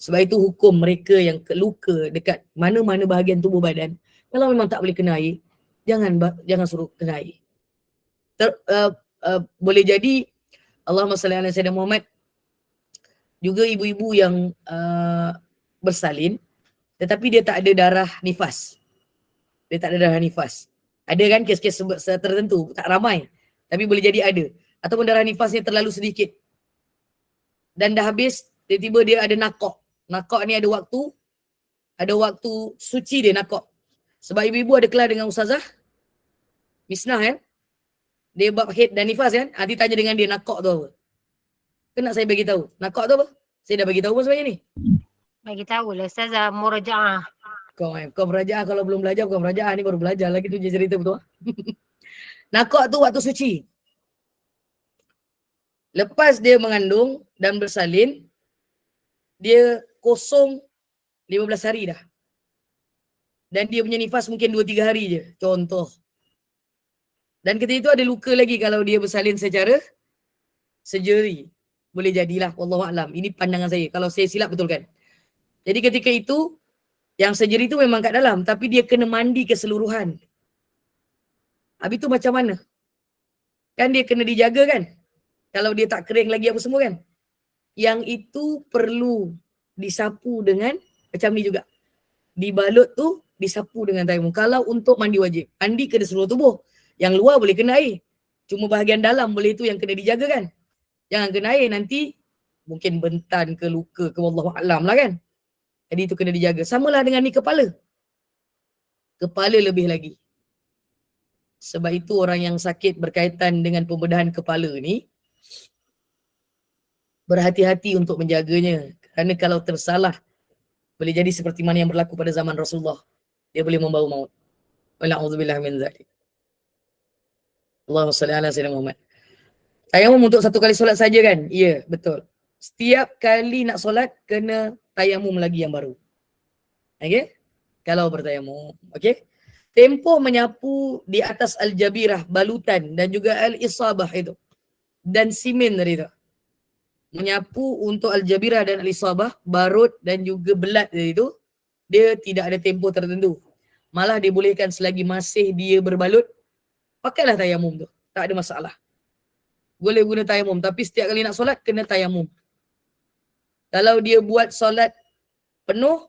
Sebab itu hukum mereka yang luka dekat mana-mana bahagian tubuh badan, kalau memang tak boleh kena air, jangan suruh kena air. Boleh jadi Allahumma salli ala sayyidina Muhammad, juga ibu-ibu yang bersalin tetapi dia tak ada darah nifas. Dia tak ada darah nifas. Ada kan kes-kes tertentu, tak ramai. Tapi boleh jadi ada. Ataupun darah nifasnya terlalu sedikit. Dan dah habis, tiba-tiba dia ada nakok. Nakok ni ada waktu suci dia nakok. Sebab ibu-ibu ada kelas dengan Ustazah Misnah kan. Dia bab haid dan nifas kan. Nanti tanya dengan dia nakok tu apa. Kan nak saya bagi tahu. Nakok tu apa? Saya dah bagi tahu pun sebenarnya ni. Bagi tahu lah Ustazah murajaah. Kau merajaah kalau belum belajar bukan merajaah ni baru belajar lagi tu je cerita betul. Nakok tu waktu suci. Lepas dia mengandung dan bersalin, dia kosong 15 hari dah. Dan dia punya nifas mungkin 2-3 hari je. Contoh. Dan ketika itu ada luka lagi kalau dia bersalin secara surgery. Boleh jadilah. Wallahualam. Ini pandangan saya. Kalau saya silap betulkan. Jadi ketika itu, yang surgery itu memang kat dalam. Tapi dia kena mandi keseluruhan. Habis tu macam mana? Kan dia kena dijaga kan? Kalau dia tak kering lagi apa semua kan? Yang itu perlu disapu dengan macam ni juga. Dibalut tu disapu dengan tayamum. Kalau untuk mandi wajib. Mandi kena seluruh tubuh. Yang luar boleh kena air. Cuma bahagian dalam boleh tu yang kena dijaga kan? Jangan kena air nanti mungkin bentan ke luka ke wallahualam lah kan? Jadi itu kena dijaga. Samalah dengan ni kepala. Kepala lebih lagi. Sebab itu orang yang sakit berkaitan dengan pembedahan kepala ni berhati-hati untuk menjaganya. Kerana kalau tersalah boleh jadi seperti mana yang berlaku pada zaman Rasulullah. Dia boleh membawa maut. Wala'udzubillah min zalik. Allahumma salli ala sayyidina Muhammad. Tayamum untuk satu kali solat saja kan? Ya, betul. Setiap kali nak solat kena tayamum lagi yang baru. Okey? Kalau bertayamum. Okey? Tempoh menyapu di atas al-jabirah, balutan dan juga al-isabah itu. Dan simen tadi tu. Menyapu untuk al-jabirah dan al-isabah, barut dan juga belat itu, dia tidak ada tempoh tertentu. Malah dibolehkan selagi masih dia berbalut, pakailah tayamum tu. Tak ada masalah. Boleh guna tayamum. Tapi setiap kali nak solat, kena tayamum. Kalau dia buat solat penuh,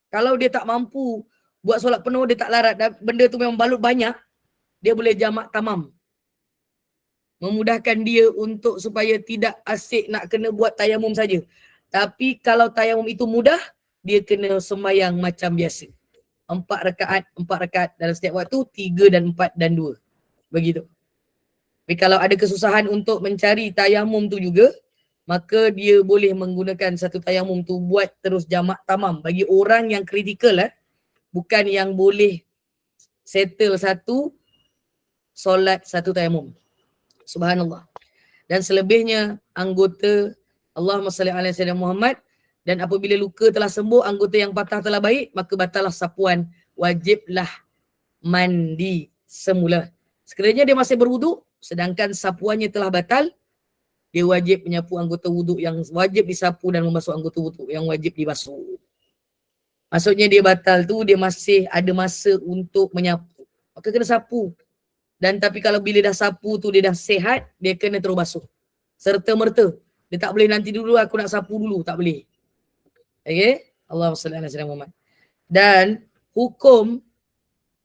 kalau dia tak mampu buat solat penuh, dia tak larat, dan benda tu memang balut banyak, dia boleh jamak tamam. Memudahkan dia untuk supaya tidak asyik nak kena buat tayamum saja. Tapi kalau tayamum itu mudah, dia kena sembahyang macam biasa. 4 rakaat dalam setiap waktu, 3 dan 4 dan 2. Begitu. Tapi kalau ada kesusahan untuk mencari tayamum tu juga, maka dia boleh menggunakan satu tayamum tu buat terus jamak tamam. Bagi orang yang kritikal bukan yang boleh settle satu solat satu tayamum. Subhanallah. Dan selebihnya anggota Allahumma salli ala sayyidina Muhammad, dan apabila luka telah sembuh, anggota yang patah telah baik, maka batallah sapuan, wajiblah mandi semula. Sekiranya dia masih berwuduk sedangkan sapuannya telah batal, dia wajib menyapu anggota wuduk yang wajib disapu dan membasuh anggota wuduk yang wajib dibasuh. Maksudnya dia batal tu, dia masih ada masa untuk menyapu. Maka kena sapu. Dan tapi kalau bila dah sapu tu dia dah sihat, dia kena terus basuh. Serta-merta. Dia tak boleh nanti dulu aku nak sapu dulu. Tak boleh. Okay? Allahumma salli ala sayyidina Muhammad. Dan hukum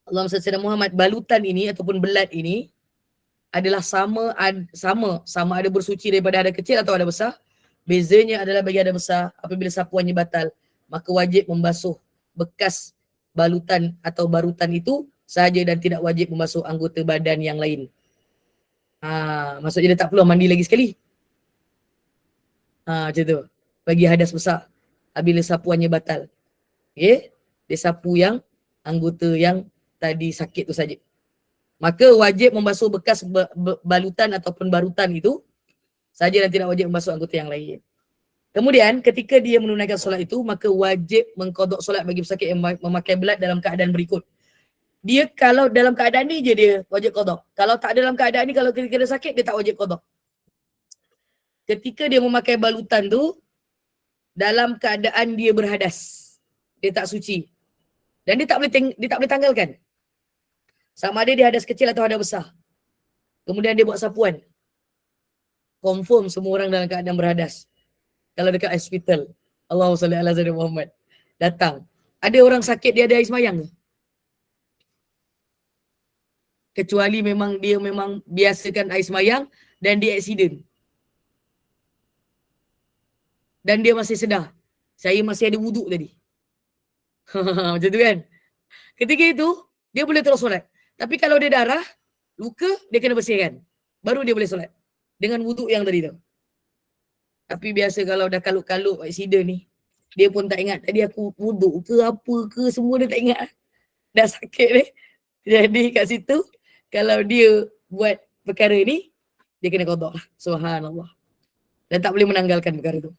Allahumma salli ala sayyidina Muhammad, balutan ini ataupun belat ini adalah sama ada bersuci daripada ada kecil atau ada besar. Bezanya adalah bagi ada besar, apabila sapuannya batal, maka wajib membasuh bekas balutan atau barutan itu sahaja dan tidak wajib membasuh anggota badan yang lain. Maksudnya dia tak perlu mandi lagi sekali. Macam tu. Bagi hadas besar, apabila sapuannya batal. Okay? Dia sapu yang anggota yang tadi sakit tu saja. Maka wajib membasuh bekas balutan ataupun barutan itu saja dan tidak wajib membasuh anggota yang lain. Kemudian ketika dia menunaikan solat itu, maka wajib mengqadha solat bagi pesakit yang memakai belat dalam keadaan berikut. Dia kalau dalam keadaan ni je dia wajib qadha. Kalau tak dalam keadaan ni, kalau ketika dia sakit, dia tak wajib qadha. Ketika dia memakai balutan tu, dalam keadaan dia berhadas, dia tak suci. Dan dia tak boleh tanggalkan. Sama ada dia hadas kecil atau hadas besar. Kemudian dia buat sapuan. Confirm semua orang dalam keadaan berhadas. Kalau dekat hospital. Allahumma salli ala sayyidina Muhammad. datang. Ada orang sakit dia ada air semayang ke? Kecuali memang dia memang biasakan air semayang dan dia accident. Dan dia masih sedar. Saya masih ada wuduk tadi. Macam tu kan? Ketika itu, dia boleh terus solat. Tapi kalau dia darah, luka, dia kena bersihkan. Baru dia boleh solat. Dengan wuduk yang tadi tu. Tapi biasa kalau dah kalut-kalut accident ni, dia pun tak ingat tadi aku wuduk ke apa ke, semua dia tak ingat. Dah sakit ni. Jadi kat situ, kalau dia buat perkara ni, dia kena qada lah. Subhanallah. Dan tak boleh menanggalkan perkara tu.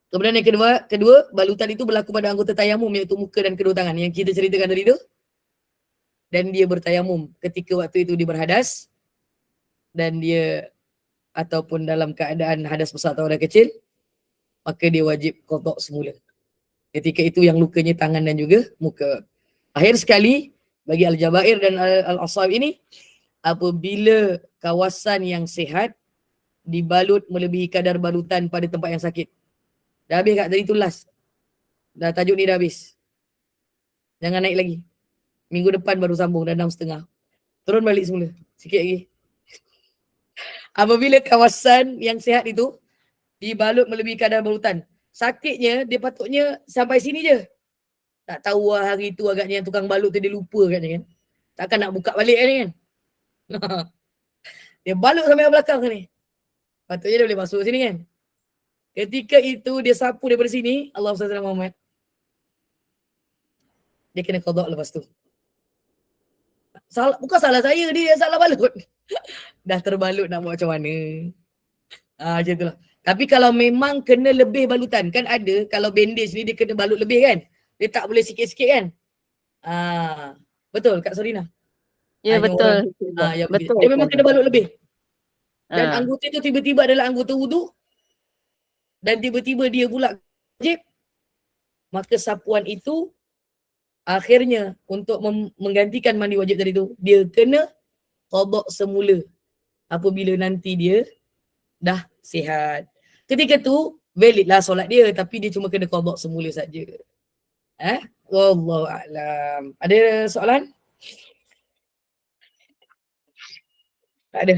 Kemudian yang kedua, balutan itu berlaku pada anggota tayamum iaitu muka dan kedua tangan yang kita ceritakan tadi tu. Dan dia bertayamum ketika waktu itu dia berhadas dan dia ataupun dalam keadaan hadas besar atau hadas kecil, maka dia wajib qada semula. Ketika itu yang lukanya tangan dan juga muka. Akhir sekali, bagi Al-Jabair dan Al-Asab ini, apabila kawasan yang sihat dibalut melebihi kadar balutan pada tempat yang sakit. Dah habis kat tadi tu last. Dah tajuk ni dah habis. Jangan naik lagi. Minggu depan baru sambung dah 6.30. Turun balik semula. Sikit lagi. Apabila kawasan yang sihat itu dibalut melebihi kadar balutan. Sakitnya dia patutnya sampai sini je. Tak tahu lah hari tu agaknya tukang balut tu dia lupa katnya kan. Takkan nak buka balik kan kan. Dia balut sampai belakang ni. Patutnya dia boleh masuk sini kan. Ketika itu dia sapu daripada sini, Allah SWT Muhammad. Dia kena qada lepas tu. Bukan salah saya, dia salah balut. Dah terbalut nak buat macam mana. Macam itulah. Tapi kalau memang kena lebih balutan, kan ada kalau bandage ni dia kena balut lebih kan. Dia tak boleh sikit-sikit kan. Betul Kak Sorina? Ya betul. Betul. Dia memang kena balut lebih. Dan anggota itu tiba-tiba adalah anggota wudu. Dan tiba-tiba dia pula wajib. Maka sapuan itu akhirnya untuk menggantikan mandi wajib tadi tu, dia kena qada semula apabila nanti dia dah sihat. Ketika tu valid lah solat dia, tapi dia cuma kena qada semula saja. Wallahu a'lam. Ada soalan? Tak ada.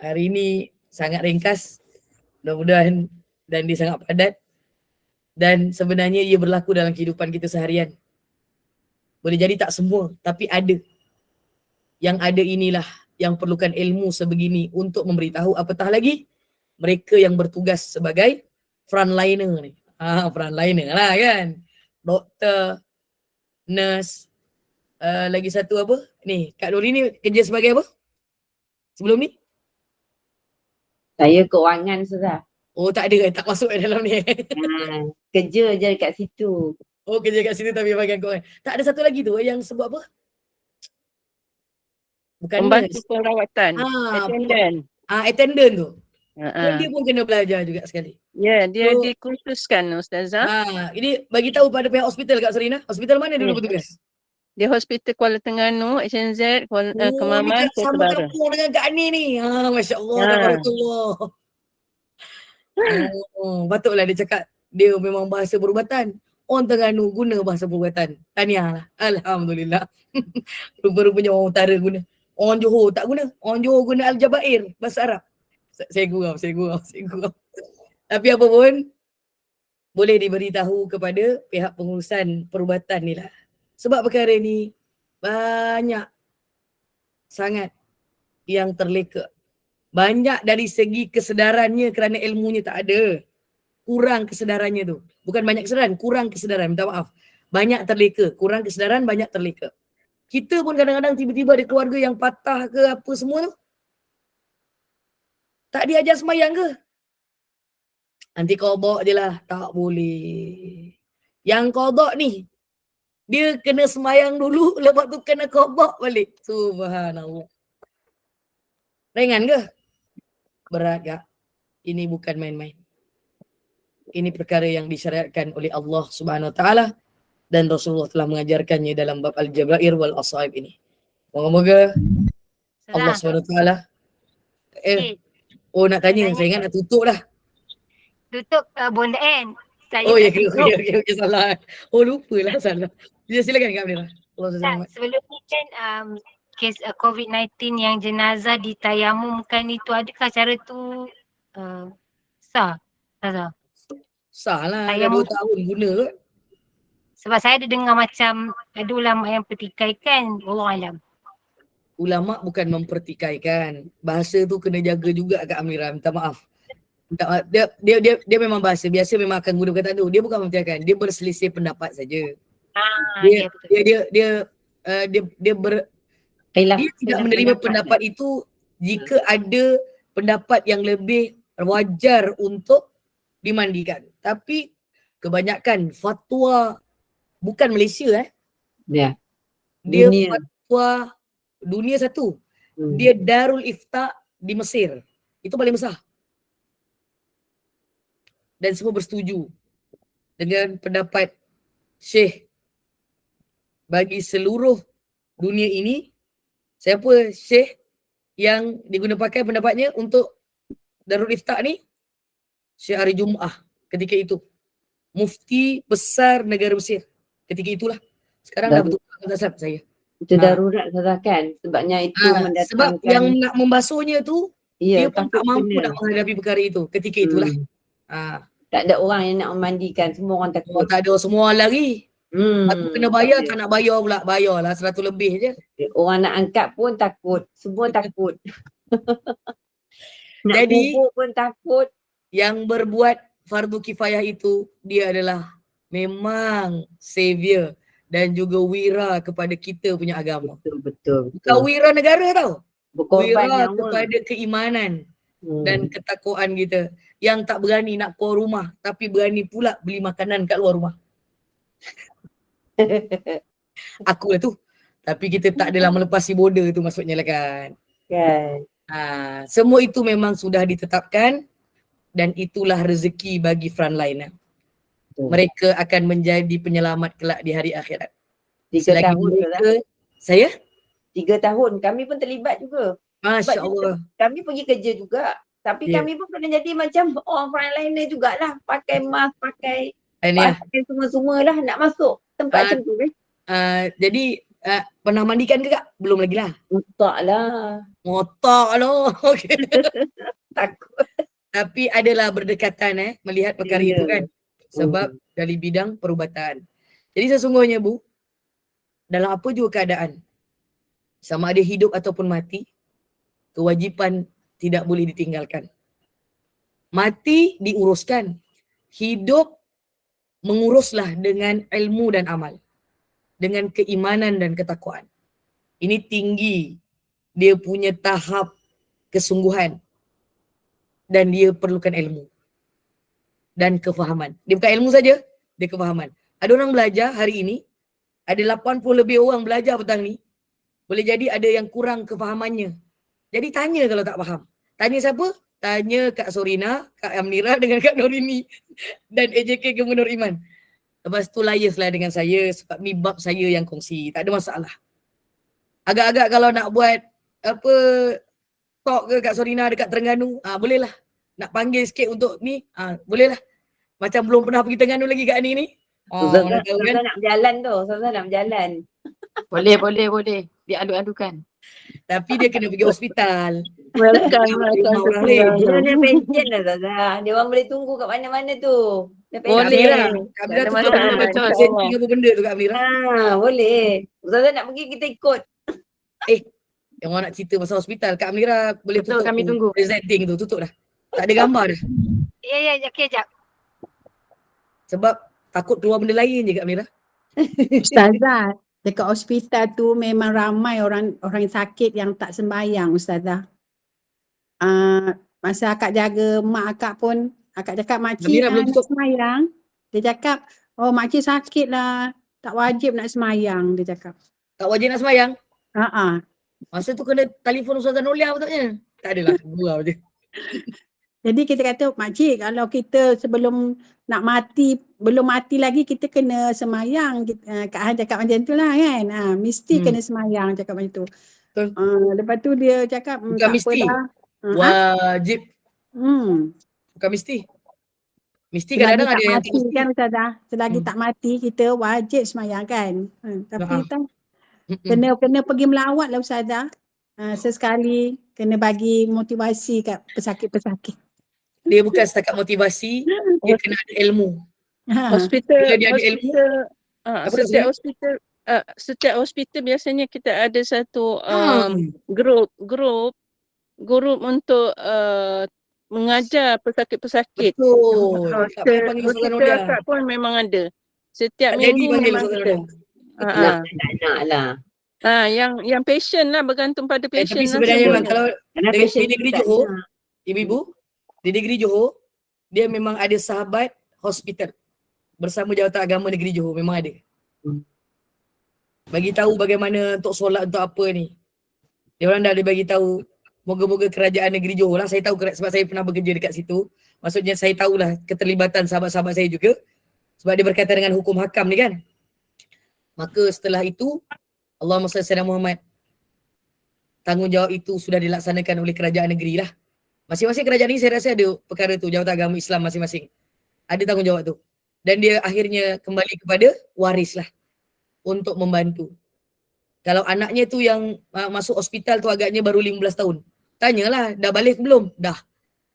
Hari ini sangat ringkas. Mudah-mudahan dan dia sangat padat. Dan sebenarnya ia berlaku dalam kehidupan kita seharian. Boleh jadi tak semua, tapi ada. Yang ada inilah yang perlukan ilmu sebegini untuk memberitahu, apatah lagi mereka yang bertugas sebagai frontliner ni. Frontliner lah kan. Doktor, nurse, lagi satu apa? Ni, Kak Nuri ni kerja sebagai apa? Sebelum ni? Saya keuangan Ustazah. Oh tak ada, tak masuk dalam ni. Kerja je kat situ. Oh kerja kat situ tapi bagian keuangan. Tak ada satu lagi tu yang sebut apa? Bukan Pembantu nurse. perawatan. Attendant. Attendant tu. Dia pun kena belajar juga sekali. Ya, dia dikursuskan Ustazah. Ini bagi tahu pada pihak hospital Kak Sarina. Hospital mana dulu bertugas? Dia hospital Kuala Terengganu, SNZ, Kemaman, Kota sama Baru. kampung dengan Kak Ani ni. Masya Allah, tabarakallah. Patutlah dia cakap dia memang bahasa perubatan. Orang Terengganu guna bahasa perubatan. Tahniah lah. Alhamdulillah. Rupa-rupanya orang utara guna. Orang Johor tak guna. Orang Johor guna Al-Jabair, bahasa Arab. Saya gurau. Tapi apa pun, boleh diberitahu kepada pihak pengurusan perubatan ni lah. Sebab perkara ni banyak sangat yang terleka. Banyak dari segi kesedarannya kerana ilmunya tak ada. Kurang kesedarannya tu. Bukan banyak kesedaran, kurang kesedaran. Minta maaf. Banyak terleka. Kurang kesedaran, banyak terleka. Kita pun kadang-kadang tiba-tiba ada keluarga yang patah ke apa semua tu. Tak diajar semayang ke? Nanti qada je lah. Tak boleh. Yang qada ni, dia kena semayang dulu, lepas tu kena qada balik. Subhanallah. Ringan ke? Berat tak? Ini bukan main-main. Ini perkara yang disyariatkan oleh Allah Subhanahu Wa Taala dan Rasulullah telah mengajarkannya dalam bab Al-Jabair wal Asaib ini. Moga-moga Allah Subhanahu Wa Taala nak tanya, saya ingat nak tutup dah. Tutup Bonda N. Saya Oh ya, tak okey, tengok. okey, salah. Oh lupalah salah. Ya silakan Kak Amira. Allah Tak, selamat. sebelum ni kan kes COVID-19 yang jenazah ditayamumkan itu, adakah cara tu sah? Sah. Sah lah, dah 2 Tayamum, tahun guna kot. sebab saya ada dengar macam ada ulama yang pertikaikan, wallahualam. Ulama bukan mempertikaikan. Bahasa tu kena jaga juga Kak Amira, minta maaf. Dia memang bahasa biasa, memang akan guna perkataan tu. Dia bukan mempertikaikan, dia berselisih pendapat saja. Ya betul. Khilaf Dia tidak menerima pendapat itu jika ada pendapat yang lebih wajar untuk dimandikan. Tapi kebanyakan fatwa bukan Malaysia Ya. dia Dunia. fatwa dunia satu. Dia Darul Ifta di Mesir. Itu paling besar. Dan semua bersetuju dengan pendapat Syekh bagi seluruh dunia ini. Siapa Syekh yang diguna pakai pendapatnya untuk Darul Ifta ni? Syekh Hari Jumaah ketika itu. Mufti besar negara Mesir ketika itulah. Sekarang dah betul tasab saya. Itu darurat saja kan, sebabnya itu Sebab mendatangkan yang nak membasuhnya tu dia pun tak takut mampu kena. nak menghadapi perkara itu ketika itulah. Tak ada orang yang nak memandikan, semua orang takut. Tak ada, semua orang lari. Aku kena bayar, tak nak bayar pula. Bayarlah 100 lebih je. Orang nak angkat pun takut, semua takut. Nak Jadi kubur pun takut. yang berbuat fardu kifayah itu, dia adalah memang savior dan juga wira kepada kita punya agama. Betul. Bukan wira negara tau. Berkorban Wira nyawa. kepada keimanan dan ketakwaan kita. Yang tak berani nak keluar rumah tapi berani pula beli makanan kat luar rumah. Aku lah tu. Tapi kita tak adalah melepasi border tu maksudnya lah kan. Semua itu memang sudah ditetapkan dan itulah rezeki bagi frontline. Mereka akan menjadi penyelamat kelak di hari akhirat. 3 tahun mereka, saya? 3 tahun. Kami pun terlibat juga. Masya Allah. Kami pergi kerja juga. Tapi kami pun kena jadi macam orang frontliner jugalah. Pakai mask, pakai semua-semua lah nak masuk tempat macam tu. Jadi pernah mandikan ke Kak? Belum lagi lah. Otak lah. Okay. Takut. Tapi adalah berdekatan melihat perkara itu kan. Sebab dari bidang perubatan. Jadi sesungguhnya Bu, dalam apa juga keadaan, sama ada hidup ataupun mati, kewajipan tidak boleh ditinggalkan. Mati diuruskan. Hidup menguruslah dengan ilmu dan amal. Dengan keimanan dan ketakwaan. Ini tinggi. Dia punya tahap kesungguhan. Dan dia perlukan ilmu. Dan kefahaman. Dia bukan ilmu saja, dia kefahaman. Ada orang belajar hari ini, ada 80 lebih orang belajar petang ni. Boleh jadi ada yang kurang kefahamannya. Jadi tanya kalau tak faham. Tanya siapa? Tanya Kak Sorina, Kak Amira dengan Kak Norini dan AJK Gubernur Iman. Lepas tu liaise-lah dengan saya sebab ni bab saya yang kongsi. Tak ada masalah. Agak-agak kalau nak buat talk ke Kak Sorina dekat Terengganu, boleh lah. Nak panggil sikit untuk ni, boleh lah. Macam belum pernah pergi Terengganu lagi Kak Ani ni. Ustazah nak berjalan tu. Ustazah nak berjalan. Boleh. Diadu-adukan. Tapi dia kena pergi hospital. Welcome. Dia ada pension lah Ustazah. Dia orang boleh tunggu kat mana-mana tu. Boleh lah. Kak Amira tu presenting apa benda tu Kak Amira. Boleh. Ustazah nak pergi kita ikut. Yang orang nak cerita pasal hospital, Kak Amira boleh Betul, tutup kami tunggu. presenting tu, tutup dah. Tak ada gambar dah. Ya, okey jap. Sebab takut keluar benda lain je Kak Amira. Ustazah, dekat hospital tu memang ramai orang sakit yang tak sembahyang Ustazah. Masa akak jaga mak akak pun, akak cakap makcik nak sembahyang. Dia cakap, makcik sakit lah, tak wajib nak sembahyang, dia cakap. Tak wajib nak sembahyang? Masa tu kena telefon Ustazah Nolia patutnya. Tak adalah, gurau je. Jadi kita kata, makcik kalau kita sebelum nak mati, belum mati lagi kita kena sembahyang. Kak Han cakap macam tu lah kan. Mesti kena sembahyang cakap macam tu. Lepas tu dia cakap, bukan tak mesti. apalah. Wajib. Hmm. Bukan mesti. Mesti Selagi kadang-kadang tak ada yang tak mati mesti. kan Ustazah. Selagi Hmm. tak mati kita wajib semayang kan. Tapi Ha. kan Mm-mm. kena pergi melawat lah Ustazah. Sesekali kena bagi motivasi kat pesakit-pesakit. Dia bukan setakat motivasi, dia kena ada ilmu. Hospital, Bila dia ada ilmu, apa tak setiap Suri? hospital, setiap hospital biasanya kita ada satu Hmm. group untuk mengajar pesakit-pesakit. Betul. Tak payah panggil Ustazah Hospital Nodia. akak pun memang ada. Setiap Tak jadi minggu panggil memang Ustazah ada. Nodia. Nak lah. Yang patient lah, bergantung pada Tapi patient lah sebenarnya memang semuanya. kalau Karena di patient negeri tak Johor, nak. ibu-ibu, di negeri Johor, dia memang ada sahabat hospital bersama Jawatan Agama Negeri Johor, memang ada. Bagi tahu bagaimana untuk solat untuk apa ni. Dia orang dah ada bagi tahu. Moga-moga kerajaan negeri Johor lah, saya tahu sebab saya pernah bekerja dekat situ. Maksudnya saya tahulah keterlibatan sahabat-sahabat saya juga. Sebab dia berkaitan dengan hukum hakam ni kan. Maka setelah itu, Allahumma salli ala Muhammad, tanggungjawab itu sudah dilaksanakan oleh kerajaan negeri lah. Masing-masing kerajaan ni saya rasa ada perkara tu, Jawatan Agama Islam masing-masing. Ada tanggungjawab tu. Dan dia akhirnya kembali kepada waris lah untuk membantu. Kalau anaknya tu yang masuk hospital tu agaknya baru 15 tahun. Tanyalah, dah balik belum? Dah.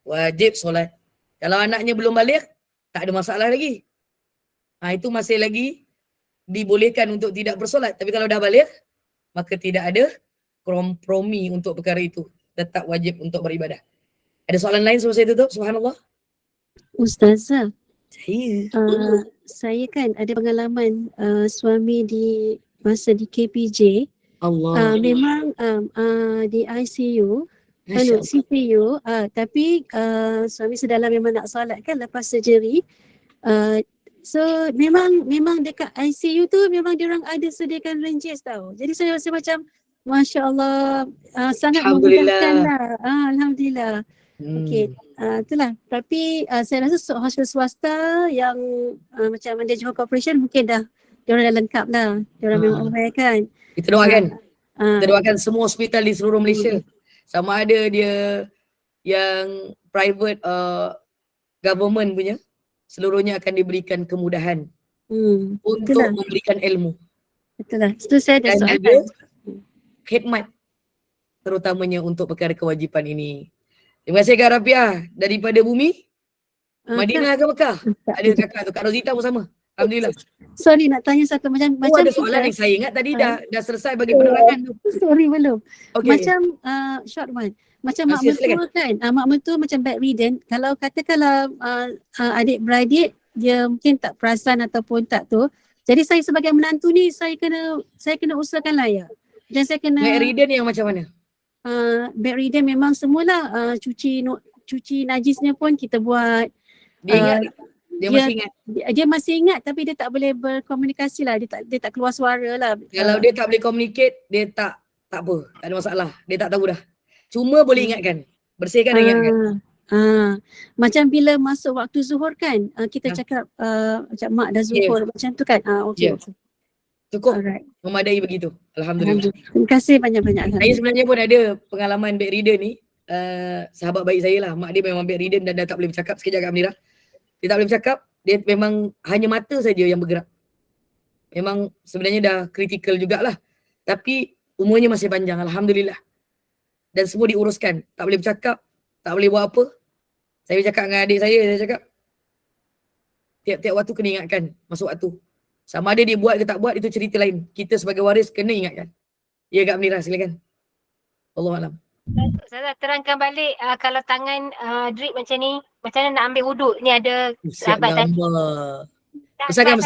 Wajib solat. Kalau anaknya belum balik, tak ada masalah lagi. Itu masih lagi dibolehkan untuk tidak bersolat. Tapi kalau dah balik, maka tidak ada kompromi untuk perkara itu. Tetap wajib untuk beribadah. Ada soalan lain sebelum saya tutup? Subhanallah. Ustazah, Saya. saya kan ada pengalaman suami masa di KPJ. Allah. Memang di ICU, Masya Allah. CPU, tapi suami sedalam memang nak solat kan lepas surgery. So memang dekat ICU tu memang diorang ada sediakan ranges tau. Jadi saya rasa macam Masya Allah, sangat memudahkan lah. Alhamdulillah. Okey, itulah. Tapi saya rasa hospital swasta yang macam Management Corporation mungkin diorang dah lengkap lah. Diorang memang aware kan. Kita doakan. Kita doakan semua hospital di seluruh Malaysia. Sama ada dia yang private government punya, seluruhnya akan diberikan kemudahan untuk memberikan ilmu. Betul lah. Itu saya ada dan soalan. ada khidmat terutamanya untuk perkara kewajipan ini. Terima kasih Kak Rafiah daripada bumi Madinah ke Mekah. Ada kakak tu, Kak Rozita pun sama. Alhamdulillah. Sorry nak tanya satu macam ada soalan yang saya ingat tadi dah selesai bagi penerangan tu. Sorry belum. Okay. Macam short one. Macam mak mentua kan. Mak mentua macam bedridden. Kalau katakanlah adik-beradik dia mungkin tak perasan ataupun tak tu. Jadi saya sebagai menantu ni saya kena usahakan lah ya. Dan saya kena bedridden yang macam mana? Bedridden memang semualah cuci najisnya pun kita buat. Dia ingat dia masih ingat. Dia masih ingat tapi dia tak boleh berkomunikasi lah. Dia tak keluar suara lah. Kalau dia tak boleh communicate, dia tak apa. Tak ada masalah. Dia tak tahu dah. Cuma boleh ingatkan. Bersihkan dan ingatkan. Macam bila masuk waktu zuhur kan, kita cakap macam mak dah zuhur macam tu kan. Okay. Cukup. Memadai begitu. Alhamdulillah. Terima kasih banyak-banyak. Saya sebenarnya pun ada pengalaman bedridden ni. Sahabat baik saya lah. Mak dia memang bedridden dan dah tak boleh bercakap. Sekejap Kak Amirah. Dia tak boleh bercakap. Dia memang hanya mata saja yang bergerak. Memang sebenarnya dah kritikal jugalah. Tapi umurnya masih panjang. Alhamdulillah. Dan semua diuruskan. Tak boleh bercakap. Tak boleh buat apa. Saya bercakap dengan adik saya cakap. Tiap-tiap waktu kena ingatkan. Masuk waktu. Sama ada dia buat ke tak buat, itu cerita lain. Kita sebagai waris kena ingatkan. Ya Kak Amirah, silakan. Allahuakbar. Ustazah terangkan balik kalau tangan drip macam ni, macam mana nak ambil wuduk? Ni ada sahabat tadi. Besarkan.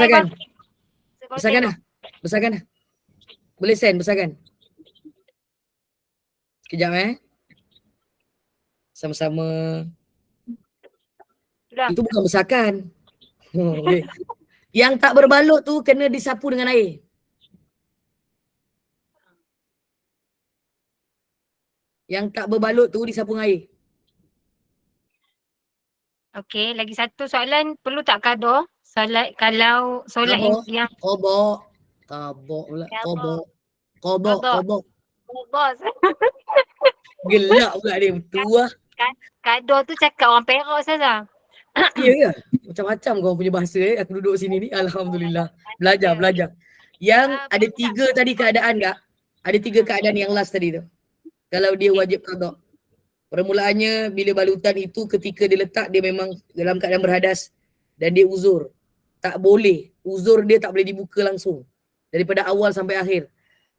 Besarkan dah. Boleh send, besarkan. Sekejap Sama-sama. Sudah. Itu bukan besarkan. Okay. Yang tak berbalut tu kena disapu dengan air. Yang tak berbalut tu disapu dengan air. Okey, lagi satu soalan, perlu tak qada solat kalau solat yang Qada pula. Qada. Bos. Gelak pula dia tua. Qada tu cakap orang Perak Ustazah. Ya ke? Macam-macam kau punya bahasa aku duduk sini ni. Alhamdulillah. Belajar. Yang ada 3 tadi keadaan Kak. Ada 3 keadaan yang last tadi tu. Kalau dia wajib qada. Permulaannya bila balutan itu ketika dia letak dia memang dalam keadaan berhadas dan dia uzur. Tak boleh. Uzur dia tak boleh dibuka langsung. Daripada awal sampai akhir.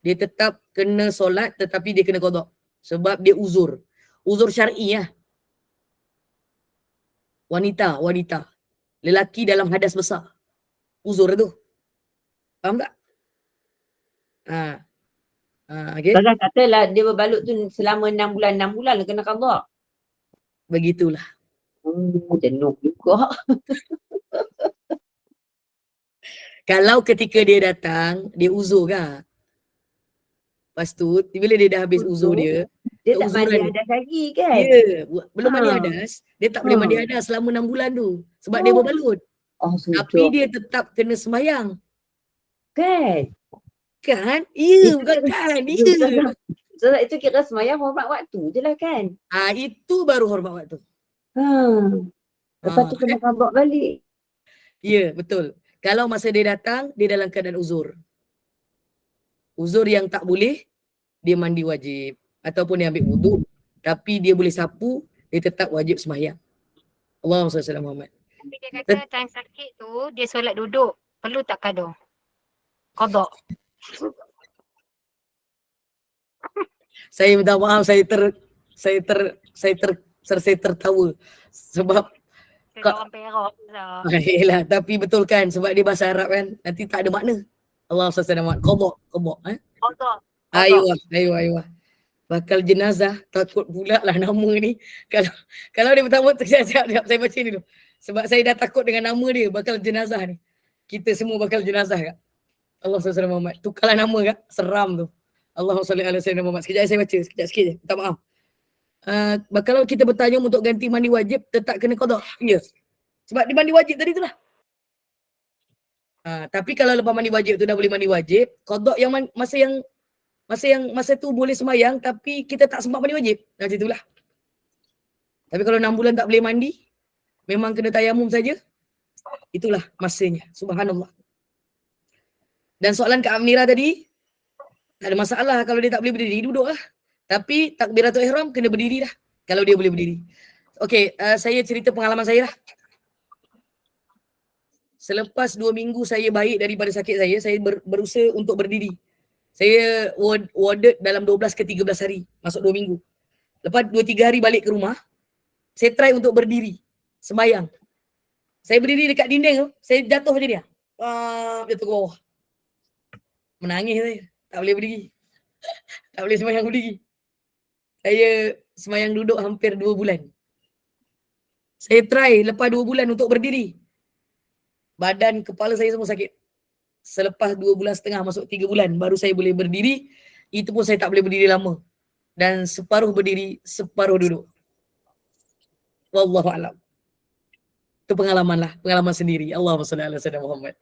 Dia tetap kena solat tetapi dia kena qada. Sebab dia uzur. Uzur syar'i lah. Wanita. Lelaki dalam hadas besar. Uzur tu. Faham tak? Okay. Ustazah katalah dia berbalut tu selama 6 bulan lah kena qada. Begitulah. Jenuh juga. Kalau ketika dia datang, dia uzur kan? Lepas tu, bila dia dah habis uzur dia tak mandi keuzuran hadas lagi kan? Ya, belum mandi Ha. hadas, dia tak boleh mandi hadas selama 6 bulan tu. Sebab dia berbalut. Tapi dia tetap kena semayang. Kan? Kan? Ya, bukan kan? Ya. So itu kira semayang hormat waktu je lah kan? Itu baru hormat waktu. Lepas tu kena qada balik. Ya, betul. Kalau masa dia datang, dia dalam keadaan uzur. Uzur yang tak boleh, dia mandi wajib. Ataupun dia ambil wuduk. Tapi dia boleh sapu, dia tetap wajib sembahyang. Allahumma salli ala Muhammad. Tapi dia kata time sakit tu, dia solat duduk. Perlu tak qada? Qada. Saya minta maaf, saya tertawa. Sebab Orang Perak. Yelah, tapi betul kan sebab dia bahasa Arab kan, nanti tak ada makna. Allah SWT qada. Qada. Ayuh. Bakal jenazah, takut pula lah nama ni. Kalau dia pertama sekejap saya baca ni dulu. Sebab saya dah takut dengan nama dia, bakal jenazah ni. Kita semua bakal jenazah Kak. Allah SWT Muhammad. Tukarlah nama Kak, seram tu. Allahumma salli ala sayyidina Muhammad. Sekejap saya baca, sekejap sikit je. Minta maaf. Kalau kita bertanya untuk ganti mandi wajib, tetap kena qada. Ya. Sebab dia mandi wajib tadi tu lah. Tapi kalau lepas mandi wajib tu dah boleh mandi wajib, qada yang masa tu boleh semayang tapi kita tak sempat mandi wajib. Macam itulah. Tapi kalau 6 bulan tak boleh mandi, memang kena tayamum saja. Itulah masanya. Subhanallah. Dan soalan Kak Amnira tadi, tak ada masalah kalau dia tak boleh berdiri, duduk lah. Tapi takbiratul ihram kena berdiri dah. Kalau dia boleh berdiri. Okey, saya cerita pengalaman saya lah. Selepas 2 minggu saya baik daripada sakit saya berusaha untuk berdiri. Saya warded dalam 12 ke 13 hari, masuk 2 minggu. Lepas 2-3 hari balik ke rumah, saya try untuk berdiri, sembayang. Saya berdiri dekat dinding tu, saya jatuh macam dia. Jatuh ke bawah. Menangis saya, tak boleh berdiri. Tak boleh sembayang berdiri. Saya sembayang duduk hampir 2 bulan. Saya try lepas 2 bulan untuk berdiri. Badan, kepala saya semua sakit. Selepas 2 bulan setengah masuk 3 bulan baru saya boleh berdiri. Itu pun saya tak boleh berdiri lama. Dan separuh berdiri, separuh duduk. Wallahu a'lam. Itu pengalaman lah, pengalaman sendiri. Allahumma salli ala sayyidina Muhammad.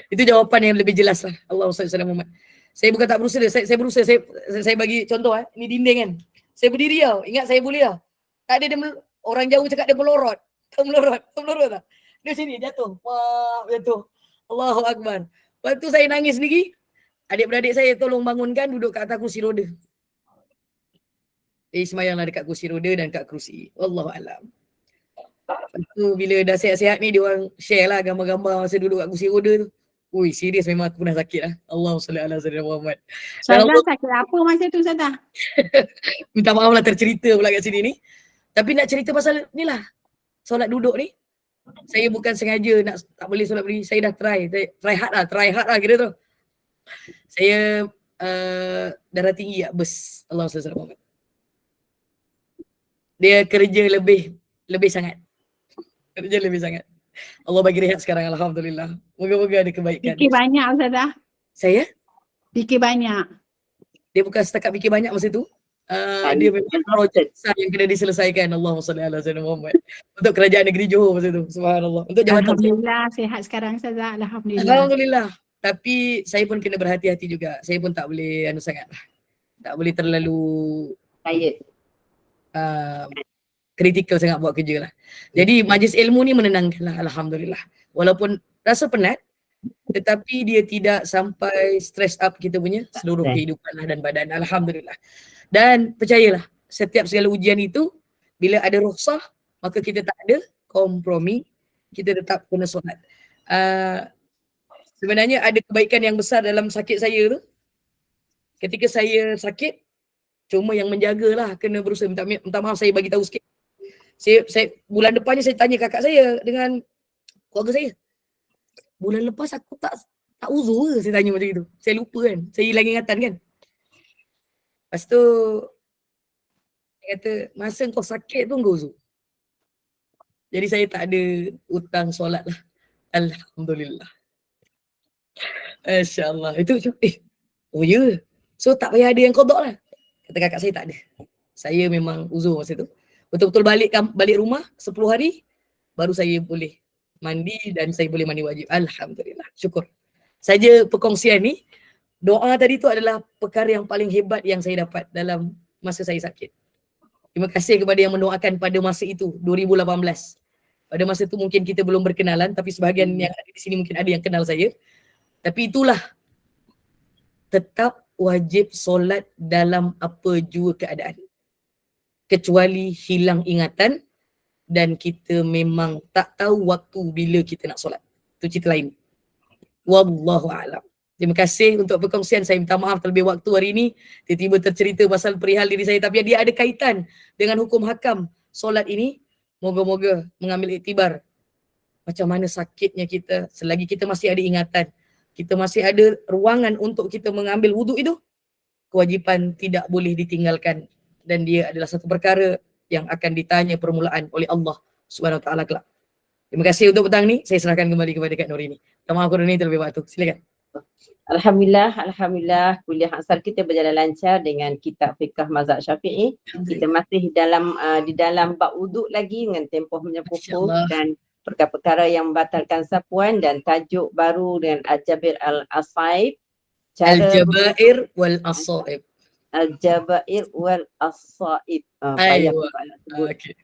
Itu jawapan yang lebih jelas lah. Allahumma salli ala Muhammad. Saya bukan tak berusaha, saya berusaha. Saya bagi contoh ni dinding kan. Saya berdiri tau. Ingat saya boleh tau. Tak ada dia orang jauh cakap dia melorot. Tak melorot tak? Dia sini jatuh. Wah, jatuh. Allahu Akbar. Lepas tu saya nangis sendiri. Adik-beradik saya tolong bangunkan, duduk kat atas kursi roda. Semayanglah dekat kursi roda dan kat kerusi. Wallahu a'lam. Lepas tu bila dah sihat-sihat ni dia orang share lah gambar-gambar masa duduk kat kursi roda tu. Ui, serius memang aku pernah sakit lah. Allahumma salli ala sayyidina Muhammad. Salah sakit apa masa tu Ustazah? Minta maaf lah tercerita pula kat sini ni. Tapi nak cerita pasal ni lah. Solat duduk ni. Saya bukan sengaja nak tak boleh solat berdiri. Saya dah try hard lah kira tu. Saya darah tinggi ya, bes. Allahumma salli ala Muhammad. Dia kerja lebih sangat. Kerja lebih sangat. Allah bagi rehat sekarang, alhamdulillah. Moga-moga ada kebaikan. Fikir banyak Ustazah. Saya? Fikir banyak. Dia bukan setakat fikir banyak masa tu. Dia memang projek besar yang kena diselesaikan. Allahumma salli ala sayyidina Muhammad. Untuk kerajaan negeri Johor masa tu. Subhanallah. Untuk jabatan. Alhamdulillah sihat sekarang Ustazah. Alhamdulillah. Alhamdulillah. Tapi saya pun kena berhati-hati juga. Saya pun tak boleh sangat. Tak boleh terlalu tired. kritikal sangat buat kerja lah. Jadi majlis ilmu ni menenangkan lah, alhamdulillah. Walaupun rasa penat, tetapi dia tidak sampai stress up kita punya seluruh kehidupan lah dan badan, alhamdulillah. Dan percayalah, setiap segala ujian itu bila ada rukhsah, maka kita tak ada kompromi, kita tetap kena solat. Sebenarnya ada kebaikan yang besar dalam sakit saya tu. Ketika saya sakit, cuma yang menjagalah kena berusaha. Minta maaf saya bagi tahu sikit. Saya bulan depannya saya tanya kakak saya dengan keluarga saya. Bulan lepas aku tak uzur ke, saya tanya macam itu. Saya lupa kan. Saya hilang ingatan kan. Lepas tu dia kata, masa kau sakit tu kau uzur. Jadi saya tak ada hutang solat lah. Alhamdulillah. InsyaAllah. Itu macam, oh ya. So tak payah ada yang kodok lah. Kata kakak saya tak ada. Saya memang uzur masa tu. Betul-betul balik rumah 10 hari, baru saya boleh mandi dan saya boleh mandi wajib. Alhamdulillah. Syukur. Saja perkongsian ni, doa tadi tu adalah perkara yang paling hebat yang saya dapat dalam masa saya sakit. Terima kasih kepada yang mendoakan pada masa itu, 2018. Pada masa itu mungkin kita belum berkenalan, tapi sebahagian yang ada di sini mungkin ada yang kenal saya. Tapi itulah, tetap wajib solat dalam apa jua keadaan. Kecuali hilang ingatan dan kita memang tak tahu waktu bila kita nak solat. Itu cerita lain. Wallahu a'lam. Terima kasih untuk perkongsian. Saya minta maaf terlebih waktu hari ini. Tiba-tiba tercerita pasal perihal diri saya. Tapi dia ada kaitan dengan hukum hakam solat ini. Moga-moga mengambil iktibar. Macam mana sakitnya kita. Selagi kita masih ada ingatan. Kita masih ada ruangan untuk kita mengambil wuduk itu. Kewajipan tidak boleh ditinggalkan. Dan dia adalah satu perkara yang akan ditanya permulaan oleh Allah SWT kelak. Terima kasih untuk petang ni. Saya serahkan kembali kepada Kak Nurini. Minta maaf Kak Nurini terlebih waktu. Silakan. Alhamdulillah kuliah asal kita berjalan lancar dengan kitab fiqh mazhab Syafi'i. Kita masih di dalam bab wuduk lagi dengan tempoh menyepupu dan perkara-perkara yang membatalkan sapuan dan tajuk baru dengan Al-Jabir Al-Asaib. Al-Jabair wal-Asaib. Al-Jabair wal-Asaib. Okay.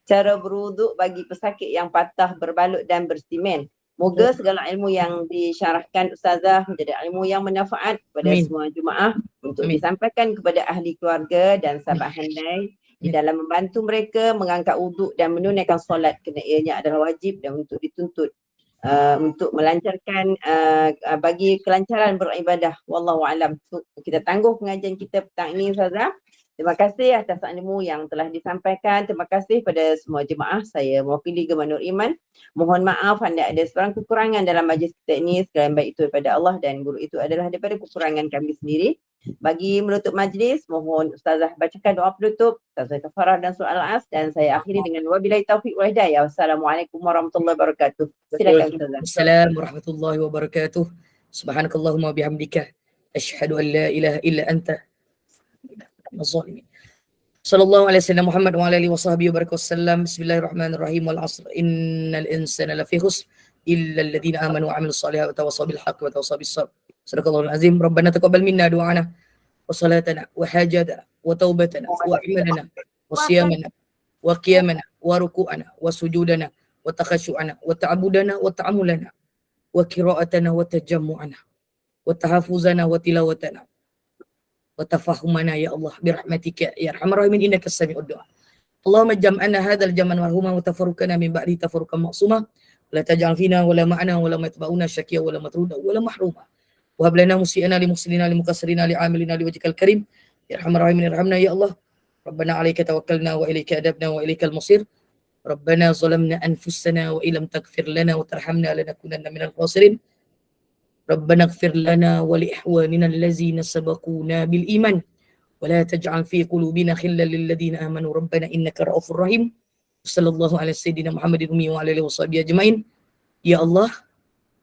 Cara berwuduk bagi pesakit yang patah berbalut dan bersimen. Moga segala ilmu yang disyarahkan Ustazah menjadi ilmu yang manfaat kepada semua jemaah untuk disampaikan kepada ahli keluarga dan sahabat handai di dalam membantu mereka mengangkat wuduk dan menunaikan solat kerana ianya adalah wajib dan untuk dituntut untuk melancarkan bagi kelancaran beribadah. Wallahu alam. Kita tangguh pengajian kita petang ini Ustazah. Terima kasih atas ilmu yang telah disampaikan. Terima kasih pada semua jemaah. Saya mewakili Gemah Nur Iman. Mohon maaf anda ada sebarang kekurangan dalam majlis kita ini. Segala baik itu daripada Allah dan guru itu adalah daripada kekurangan kami sendiri. Bagi menutup majlis, mohon Ustazah bacakan doa penutup, Ustazah kafarah dan surah Al-As dan saya akhiri dengan wabillahi taufiq wal hidayah. Wassalamualaikum warahmatullahi wabarakatuh. Silakan Ustazah. Assalamualaikum warahmatullahi wabarakatuh. Subhanakallahumma bihamdika asyhadu an la ilaha illa anta الظالمين صلى الله عليه وسلم محمد وعلى اله وصحبه وبارك وسلم بسم الله الرحمن الرحيم والعصر ان الانسان لفي خسر الا الذين امنوا وعملوا الصالحات وتواصوا بالحق وتواصوا بالصبر صدق الله العظيم ربنا تقبل منا دعانا وصلاتنا وحاجاتنا وتوبتنا واعمالنا وصيامنا وقيامنا وركوعنا وسجودنا وتخشعنا وتعبدنا وتعاملنا وقراءتنا وتجمعنا وتحفظنا وتلاوتنا وتفهمنا يا الله برحمتك يا ارحم الراحمين انك السميع الدعاء اللهم اجعلنا هذا الجمع مرحوما وتفرقنا من بعده تفرقا معصوما ولا تجعل فينا ولا معنا ولا يتبعونا شقيا ولا مطرودا ولا محروما وهب لنا مسيئنا لمحسننا لمقصرنا لعاملنا لوجهك الكريم يا ارحم الراحمين ارحمنا يا الله ربنا عليك توكلنا واليك ادبنا واليك المصير ربنا ظلمنا انفسنا وان لم تغفر لنا وترحمنا لنكونن من الخاسرين ربنا اغفر لنا ولإخواننا الذين سبقونا بالإيمان ولا تجعل في قلوبنا خلا للذين آمنوا ربنا إنك رؤوف رحيم صلى الله على سيدنا محمد وعلى آله وصحبه أجمعين. Ya Allah,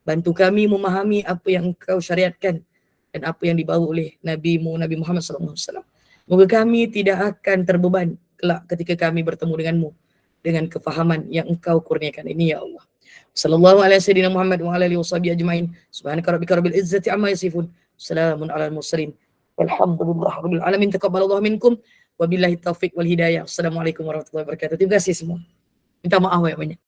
bantu kami memahami apa yang Engkau syariatkan dan apa yang dibawa oleh Nabi-Mu Nabi Muhammad SAW. Moga kami tidak akan terbeban kelak ketika kami bertemu denganmu dengan kefahaman yang Engkau kurniakan ini ya Allah. Sallallahu alaihi sayyidina Muhammad wa ala alihi washabihi ajma'in. Subhanaka rabbika rabbil izzati amma yasifun. Salamun alal mursalin. Walhamdulillahi rabbil alamin. Taqabbalallahu minkum Wabillahi taufik wal hidayah. Assalamualaikum warahmatullahi wabarakatuh. Terima kasih semua. Minta maaf banyak-banyak.